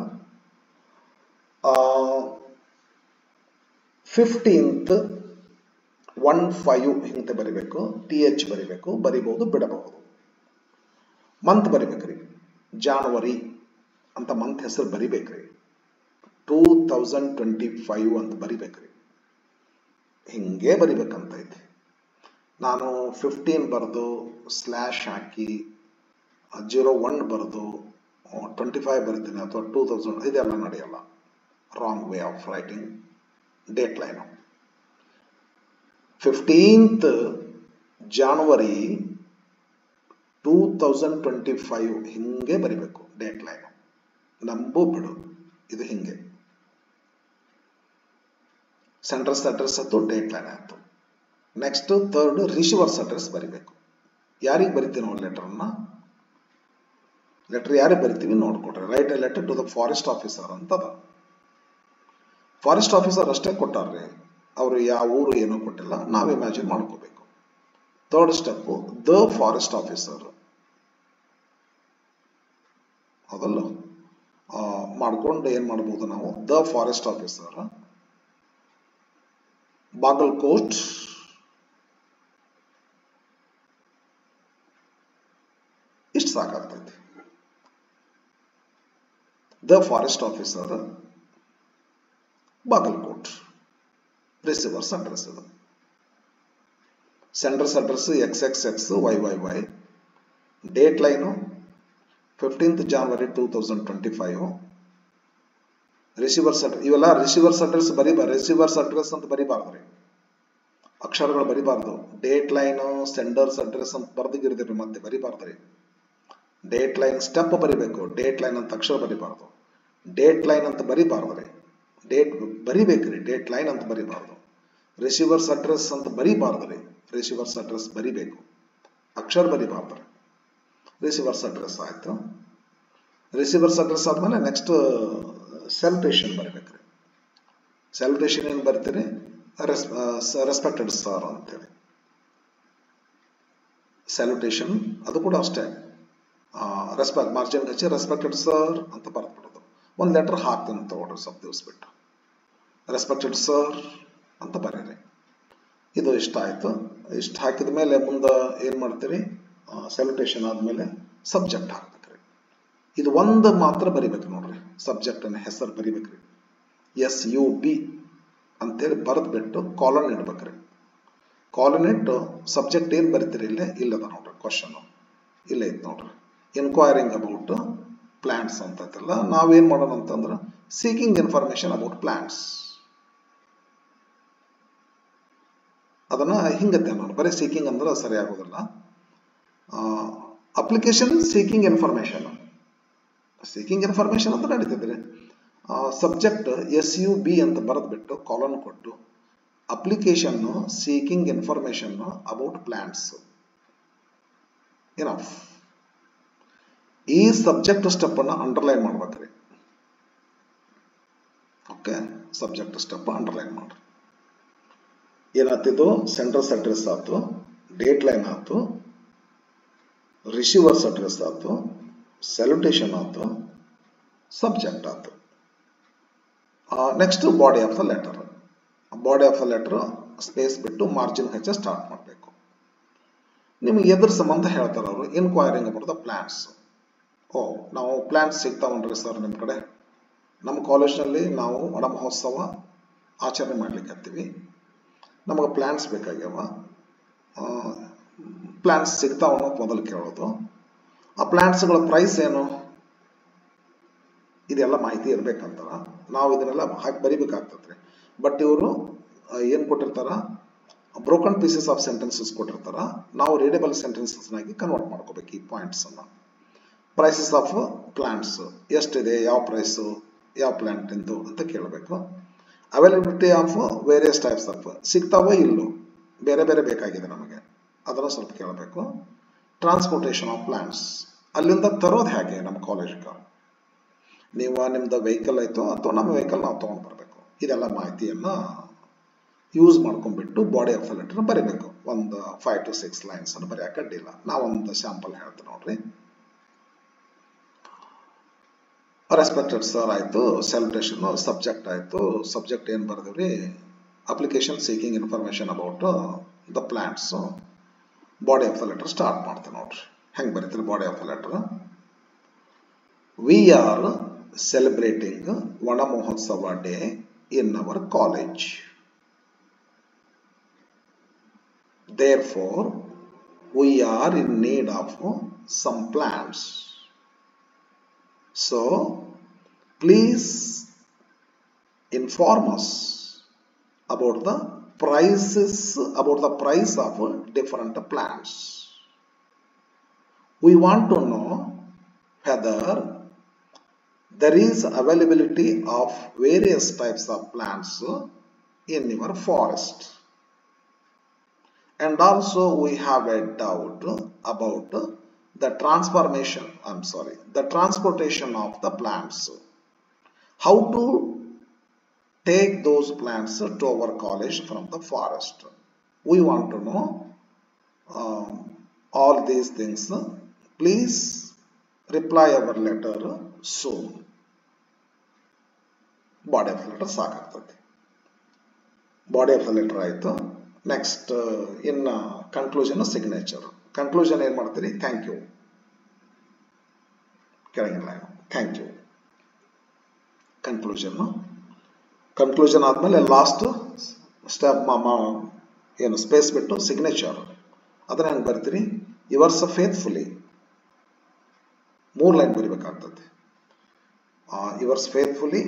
15th 1/5 ಹಿಂಗೆ ಬರಿಬೇಕು, TH ಬರಿಬೇಕು, ಬರಿಬಹುದು ಬಿಡಬಹುದು. ಮಂತ್ ಬರಿಬೇಕ್ರಿ, ಜಾನ್ವರಿ ಅಂತ ಮಂತ್ ಹೆಸರು ಬರಿಬೇಕ್ರಿ. 2025 ಅಂತ ಬರಿಬೇಕ್ರಿ. ಹಿಂಗೆ ಬರಿಬೇಕಂತ ಐತಿ. ನಾನು 15 ಬರೆದು ಸ್ಲ್ಯಾಶ್ ಹಾಕಿ 01 ಬರೆದು 25 ಬರಿತೀನಿ ಅಥವಾ 2000, ಇದೆಲ್ಲ ನಡೆಯಲ್ಲ. Wrong way of writing date line. 15th January 2025 ಹಿಂಗೆ ಬರಿಬೇಕು ಡೇಟ್ ಲೈನ್. ನಂಬು ಬಿಡು, ಇದು ಹಿಂಗೆ. ಸೆಂಟರ್ಸ್ ಅಡ್ರೆಸ್ ಆಯ್ತು, ಡೇಟ್ ಲೈನ್ ಆಯ್ತು. ನೆಕ್ಸ್ಟ್ ಥರ್ಡ್ ರಿಸೀವರ್ಸ್ ಅಡ್ರೆಸ್ ಬರಿಬೇಕು. ಯಾರಿಗೆ ಬರಿತೀವಿ ನಾವು ಲೆಟರ್ನ, ಲೆಟರ್ ಯಾರಿಗೆ ಬರಿತೀವಿ ನೋಡ್ಕೊಡ್ರಿ. Write a letter to the forest officer ಅಂತದ. ಫಾರೆಸ್ಟ್ ಆಫೀಸರ್ ಅಷ್ಟೇ ಕೊಟ್ಟಾರ್ರಿ, ಅವರು ಯಾವ ಊರು ಏನೋ ಕೊಟ್ಟಿಲ್ಲ, ನಾವು ಇಮ್ಯಾಜಿನ್ ಮಾಡ್ಕೋಬೇಕು. Third step the forest officer, ಅದಲ್ಲ ಮಾಡ್ಕೊಂಡು ಏನ್ ಮಾಡ್ಬೋದು ನಾವು, ದ ಫಾರೆಸ್ಟ್ ಆಫೀಸರ್ ಬಾಗಲ್ಕೋಟ್ ಇಷ್ಟು ಸಾಕಾಗ್ತೈತಿ. The forest officer Bagalkot, receiver's address ಇದು. Sender's address XXXYYY, date line 15th January 2025. Receiver's address, ಇವೆಲ್ಲ ರಿಸೀವರ್ಸ್ ಅಡ್ರೆಸ್ ರಿಸೀವರ್ಸ್ ಅಡ್ರೆಸ್ ಅಂತ ಬರಿಬಾರ್ದ್ರಿ, ಅಕ್ಷರಗಳು ಬರಿಬಾರ್ದು. ಡೇಟ್ ಲೈನು ಸೆಂಡರ್ಸ್ ಅಡ್ರೆಸ್ ಅಂತ ಬರ್ದಿಗಿರ್ದಿರಿ, ಮತ್ತೆ ಬರಿಬಾರ್ದ್ರಿ. ಡೇಟ್ ಲೈನ್ ಸ್ಟೆಪ್ ಬರಿಬೇಕು, ಡೇಟ್ ಲೈನ್ ಅಂತ ಅಕ್ಷರ ಬರಿಬಾರ್ದು. ಡೇಟ್ ಲೈನ್ ಅಂತ ಬರಿಬಾರ್ದ್ರಿ, ಡೇಟ್ ಬರಿಬೇಕ್ರಿ, ಡೇಟ್ ಲೈನ್ ಅಂತ ಬರಿಬಾರ್ದು. ರಿಸೀವರ್ಸ್ ಅಡ್ರೆಸ್ ಅಂತ ಬರಿಬಾರ್ದ್ರಿ, ರಿಸೀವರ್ಸ್ ಅಡ್ರೆಸ್ ಬರಿಬೇಕು, ಅಕ್ಷರ ಬರಿಬಾರ್ದ್ರಿ. ರಿಸೀವರ್ಸ್ ಅಡ್ರೆಸ್ ಆಯ್ತು. ರಿಸೀವರ್ಸ್ ಅಡ್ರೆಸ್ ಆದ್ಮೇಲೆ ನೆಕ್ಸ್ಟ್ ಸೆಲ್ಯುಟೇಷನ್ ಬರಿಬೇಕ್ರಿ. ಸೆಲ್ಯುಟೇಷನ್ ಏನು ಬರ್ತೀರಿ? ರೆಸ್ಪೆಕ್ಟೆಡ್ ಸರ್ ಅಂತೇಳಿ ಸೆಲ್ಯುಟೇಷನ್, ಅದು ಕೂಡ ಅಷ್ಟೇ. ಮಾರ್ಜಿನ್ ಹಚ್ಚಿ ರೆಸ್ಪೆಕ್ಟೆಡ್ ಸರ್ ಅಂತ ಬರ್ದ್ಬಿಡೋದು. ಒಂದು ಲೆಟರ್ ಹಾಕ್ತೀನಿ ತಗೊಳ್ರಿ, ಸ್ವಲ್ಪ ದಿವಸ ಬಿಟ್ಟು ರೆಸ್ಪೆಕ್ಟೆಡ್ ಸರ್ ಅಂತ ಬರೀರಿ. ಇದು ಇಷ್ಟ ಆಯ್ತು. ಇಷ್ಟು ಹಾಕಿದ ಮೇಲೆ ಮುಂದೆ ಏನು ಮಾಡ್ತೀರಿ? ಸೆಲ್ಯುಟೇಷನ್ ಆದ್ಮೇಲೆ ಸಬ್ಜೆಕ್ಟ್ ಹಾಕ್ಬೇಕ್ರಿ. ಇದು ಒಂದು ಮಾತ್ರ ಬರಿಬೇಕು ನೋಡ್ರಿ, ಸಬ್ಜೆಕ್ಟ್ ಅನ್ನ ಹೆಸರು ಬರಿಬೇಕ್ರಿ. SUB ಅಂತೇಳಿ ಬರೆದ್ಬಿಟ್ಟು ಕಾಲನ್ ಇಡ್ಬೇಕ್ರಿ. ಕಾಲನ್ ಇಟ್ಟು ಸಬ್ಜೆಕ್ಟ್ ಏನ್ ಬರಿತೀರಿ ಇಲ್ಲದ ನೋಡ್ರಿ, ಕ್ವಶನ್ ಇಲ್ಲೇ ಐತ್ ನೋಡ್ರಿ. ಇನ್ಕ್ವೈರಿಂಗ್ ಅಬೌಟ್ ಪ್ಲಾಂಟ್ಸ್ ಅಂತ ಐತಲ್ಲ, ನಾವೇನ್ ಮಾಡೋಣ ಅಂತಂದ್ರೆ ಸೀಕಿಂಗ್ ಇನ್ಫಾರ್ಮೇಶನ್ ಅಬೌಟ್ ಪ್ಲಾಂಟ್ಸ್, ಅದನ್ನ ಹಿಂಗತ್ತೆ ನೋಡಿ. ಬರೀ ಸೀಕಿಂಗ್ ಅಂದ್ರೆ ಸರಿ ಆಗೋದಿಲ್ಲ. ಅಪ್ಲಿಕೇಶನ್ ಸೀಕಿಂಗ್ ಇನ್ಫಾರ್ಮೇಶನ್ ಅಂತ ನಡೀತಿದ್ರಿ. ಸಬ್ಜೆಕ್ಟ್ SUB ಅಂತ ಬರೆದ್ಬಿಟ್ಟು ಕಾಲನ್ ಕೊಟ್ಟು application seeking information about plants. ಏನಫ್. ಈ ಸಬ್ಜೆಕ್ಟ್ ಸ್ಟೆಪ್ ಅನ್ನ ಅಂಡರ್ಲೈನ್ ಮಾಡ್ಬೇಕ್ರಿ. ಓಕೆ, ಸಬ್ಜೆಕ್ಟ್ ಸ್ಟೆಪ್ ಅಂಡರ್ಲೈನ್ ಮಾಡ್ರಿ. ಏನಾಗ್ತಿದ್ದು? ಸೆಂಡರ್ಸ್ ಅಡ್ರೆಸ್ ಆಯ್ತು, ಡೇಟ್ ಲೈನ್ ಆಯ್ತು, ರಿಸೀವರ್ಸ್ ಅಡ್ರೆಸ್ ಆಯ್ತು, ಸೆಲ್ಯುಟೇಷನ್ ಆಯ್ತು, ಸಬ್ಜೆಕ್ಟ್ ಆಯ್ತು. Next body of the letter. Body of the letter space ಬಿಟ್ಟು ಮಾರ್ಜಿನ್ ಹಚ್ಚ ಸ್ಟಾರ್ಟ್ ಮಾಡಬೇಕು. ನಿಮ್ಗೆ ಎದ್ರ ಸಂಬಂಧ ಹೇಳ್ತಾರೆ ಅವರು? Inquiring about the plants. ನಾವು ಪ್ಲಾಂಟ್ಸ್ ಸಿಗ್ತಾವನ್ರಿ ಸರ್ ನಿಮ್ಮ ಕಡೆ? ನಮ್ಮ ಕಾಲೇಜ್ನಲ್ಲಿ ನಾವು ವನ ಮಹೋತ್ಸವ ಆಚರಣೆ ಮಾಡ್ಲಿಕ್ಕೆ ಹತ್ತೀವಿ, ನಮಗೆ ಪ್ಲಾಂಟ್ಸ್ ಬೇಕಾಗ್ಯಾವ, ಪ್ಲಾಂಟ್ಸ್ ಸಿಗ್ತಾವ ಅನ್ನೋದು ಮೊದಲು ಕೇಳೋದು. ಆ ಪ್ಲಾಂಟ್ಸ್ಗಳ ಪ್ರೈಸ್ ಏನು, ಇದೆಲ್ಲ ಮಾಹಿತಿ ಇರ್ಬೇಕಂತಾರ. ನಾವು ಇದನ್ನೆಲ್ಲ ಹಾಕಿ ಬರಿಬೇಕಾಗ್ತದ್ರಿ. ಬಟ್ ಇವರು ಏನ್ ಕೊಟ್ಟಿರ್ತಾರ? ಬ್ರೋಕನ್ ಪೀಸಸ್ ಆಫ್ ಸೆಂಟೆನ್ಸಸ್ ಕೊಟ್ಟಿರ್ತಾರ. ನಾವು ರೀಡೇಬಲ್ ಸೆಂಟೆನ್ಸಸ್ ಆಗಿ ಕನ್ವರ್ಟ್ ಮಾಡ್ಕೋಬೇಕು ಈ ಪಾಯಿಂಟ್ಸ್ ಅನ್ನ. ಪ್ರೈಸಸ್ ಆಫ್ ಪ್ಲಾಂಟ್ಸ್ ಎಷ್ಟಿದೆ, ಯಾವ ಪ್ರೈಸು, ಯಾವ ಪ್ಲಾಂಟ್ ಎಂದು ಅಂತ ಕೇಳಬೇಕು. Availability of various types of, ಸಿಗ್ತಾವೋ ಇಲ್ಲೋ, ಬೇರೆ ಬೇರೆ ಬೇಕಾಗಿದೆ ನಮಗೆ, ಅದನ್ನು ಸ್ವಲ್ಪ ಕೇಳಬೇಕು. ಟ್ರಾನ್ಸ್ಪೋರ್ಟೇಷನ್ ಆಫ್ ಪ್ಲಾಂಟ್ಸ್, ಅಲ್ಲಿಂದ ತರೋದು ಹೇಗೆ ನಮ್ಮ ಕಾಲೇಜ್ಗೆ? ನೀವು ನಿಮ್ದು ವೆಹಿಕಲ್ ಆಯ್ತು ಅಥವಾ ನಮ್ಮ ವೆಹಿಕಲ್ ನಾವು ತಗೊಂಡು ಬರಬೇಕು. ಇದೆಲ್ಲ ಮಾಹಿತಿಯನ್ನ ಯೂಸ್ ಮಾಡ್ಕೊಂಡ್ಬಿಟ್ಟು ಬಾಡಿ ಆಫ್ ದ ಲೆಟರ್ ಬರೀಬೇಕು. ಒಂದು 5 to 6 ಲೈನ್ಸ್ ಅನ್ನು ಬರೆಯಕ್ಕೆ ಅಡ್ಡಿಲ್ಲ. ನಾವೊಂದು ಸ್ಯಾಂಪಲ್ ಹೇಳ್ತೀನಿ ನೋಡ್ರಿ. ರೆಸ್ಪೆಕ್ಟೆಡ್ ಸರ್ ಆಯ್ತು, ಸೆಲ್ಯುಟೇಷನ್, ಸಬ್ಜೆಕ್ಟ್ ಆಯ್ತು. ಸಬ್ಜೆಕ್ಟ್ ಏನ್ ಬರ್ದೇವ್ರಿ? Application seeking information about the plants. Body of the letter start ಮಾಡ್ತೀನಿ ನೋಡ್ರಿ. ಹೆಂಗ್ ಬರೀತೀರಿ body of the letter? We are celebrating Vana Mohotsava Day in our college. Therefore, we are in need of some plants. So, please inform us about the price of different plants. We want to know whether there is availability of various types of plants in your forest, and also we have a doubt about the transportation of the plants. How to take those plants to our college from the forest? We want to know all these things. Please reply our letter soon. Body of the letter ಸಾಕಾಗ್ತದೆ. Body of the letter ಆಯ್ತು. Next ಇನ್ನ conclusion, signature. Conclusion ಏನ್ ಮಾಡ್ತೀರಿ? Thank you. ಕೆಳಗಿನ line. Thank you. Conclusion ಆದಮೇಲೆ last step ಏನು space ಬಿಟ್ಟು signature ಅದನ್ನ ಹೆಂಗೆ ಬರ್ತೀರಿ? ಯುವರ್ಸ್ ಫೇತ್ಫುಲಿ 3 ಲೈನ್ ಬರಿಬೇಕಾಗ್ತದೆ. ಯುವರ್ಸ್ ಫೇತ್ಫುಲಿ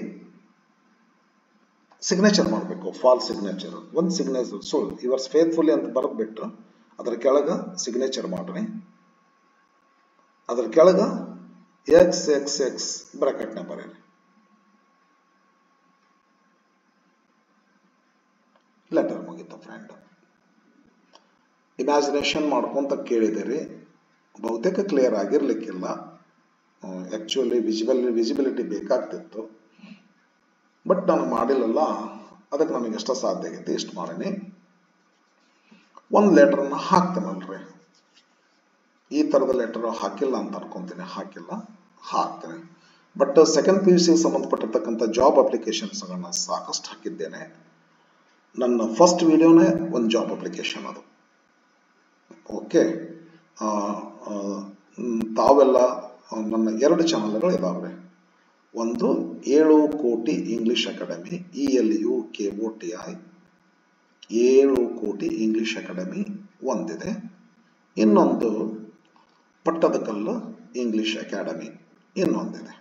ಸಿಗ್ನೇಚರ್ ಮಾಡಬೇಕು, ಫಾಲ್ ಸಿಗ್ನೇಚರ್. ಒಂದು ಸಿಗ್ನೇಚರ್ ಯುವರ್ಸ್ ಫೇತ್ಫುಲಿ ಅಂತ ಬರೆದ್ಬಿಟ್ಟು ಅದರ ಕೆಳಗ ಸಿಗ್ನೇಚರ್ ಮಾಡ್ರಿ. ಅದರ ಕೆಳಗ XXX ಬ್ರಾಕೆಟ್ನ ಬರೀರಿ. ಲೆಟರ್ ಮುಗಿತು ಫ್ರೆಂಡ್. ಇಮ್ಯಾಜಿನೇಷನ್ ಮಾಡ್ಕೊಂತ ಕೇಳಿದಿರಿ, ಬಹುತೇಕ ಕ್ಲಿಯರ್ ಆಗಿರ್ಲಿಕ್ಕಿಲ್ಲ. ಆಕ್ಚುಲಿ ವಿಸಿಬಿಲಿಟಿ ಬೇಕಾಗ್ತಿತ್ತು, ಬಟ್ ನಾನು ಮಾಡಿಲ್ಲಲ್ಲ, ಅದಕ್ಕೆ ನನಗೆ ಎಷ್ಟು ಸಾಧ್ಯ ಆಗೈತಿ ಇಷ್ಟು ಮಾಡೀನಿ. ಒಂದು ಲೆಟರ್ನ ಹಾಕ್ತೇನಲ್ರಿ, ಈ ಥರದ ಲೆಟರ್ ಹಾಕಿಲ್ಲ ಅಂತ ಅನ್ಕೊಂತೀನಿ, ಹಾಕ್ತೇನೆ. ಬಟ್ ಸೆಕೆಂಡ್ PUC ಸಂಬಂಧಪಟ್ಟಿರ್ತಕ್ಕಂಥ ಜಾಬ್ ಅಪ್ಲಿಕೇಶನ್ಸ್ಗಳನ್ನ ಸಾಕಷ್ಟು ಹಾಕಿದ್ದೇನೆ. ನನ್ನ ಫಸ್ಟ್ ವಿಡಿಯೋನೇ ಒಂದು ಜಾಬ್ ಅಪ್ಲಿಕೇಶನ್ ಅದು. ಓಕೆ, ತಾವೆಲ್ಲ ನನ್ನ 2 ಚಾನಲ್ಗಳು ಇದಾವೆ. ಒಂದು 7 ಕೋಟಿ ಇಂಗ್ಲಿಷ್ ಅಕಾಡೆಮಿ, ELUKOTI 7 ಕೋಟಿ ಇಂಗ್ಲಿಷ್ ಅಕಾಡೆಮಿ ಒಂದಿದೆ. ಇನ್ನೊಂದು ಪಟ್ಟದಕಲ್ಲು ಇಂಗ್ಲಿಷ್ ಅಕಾಡೆಮಿ ಇನ್ನೊಂದಿದೆ.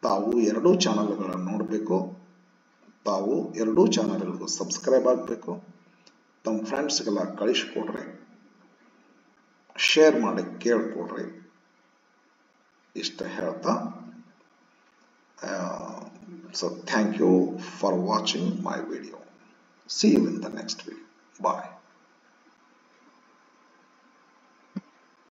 ತಾವು 2 ಚಾನಲ್ಗಳನ್ನು ನೋಡಬೇಕು. ತಾವು 2 ಚಾನಲ್ಗಳಿಗೂ ಸಬ್ಸ್ಕ್ರೈಬ್ ಆಗಬೇಕು. ತಮ್ಮ ಫ್ರೆಂಡ್ಸ್ಗೆಲ್ಲ ಕಳಿಸ್ಕೊಡ್ರಿ, ಶೇರ್ ಮಾಡಿ ಕೇಳ್ಕೊಡ್ರಿ. ಇಷ್ಟ ಹೇಳ್ತಾ, so thank you for watching my video. See you in the next video. Bye.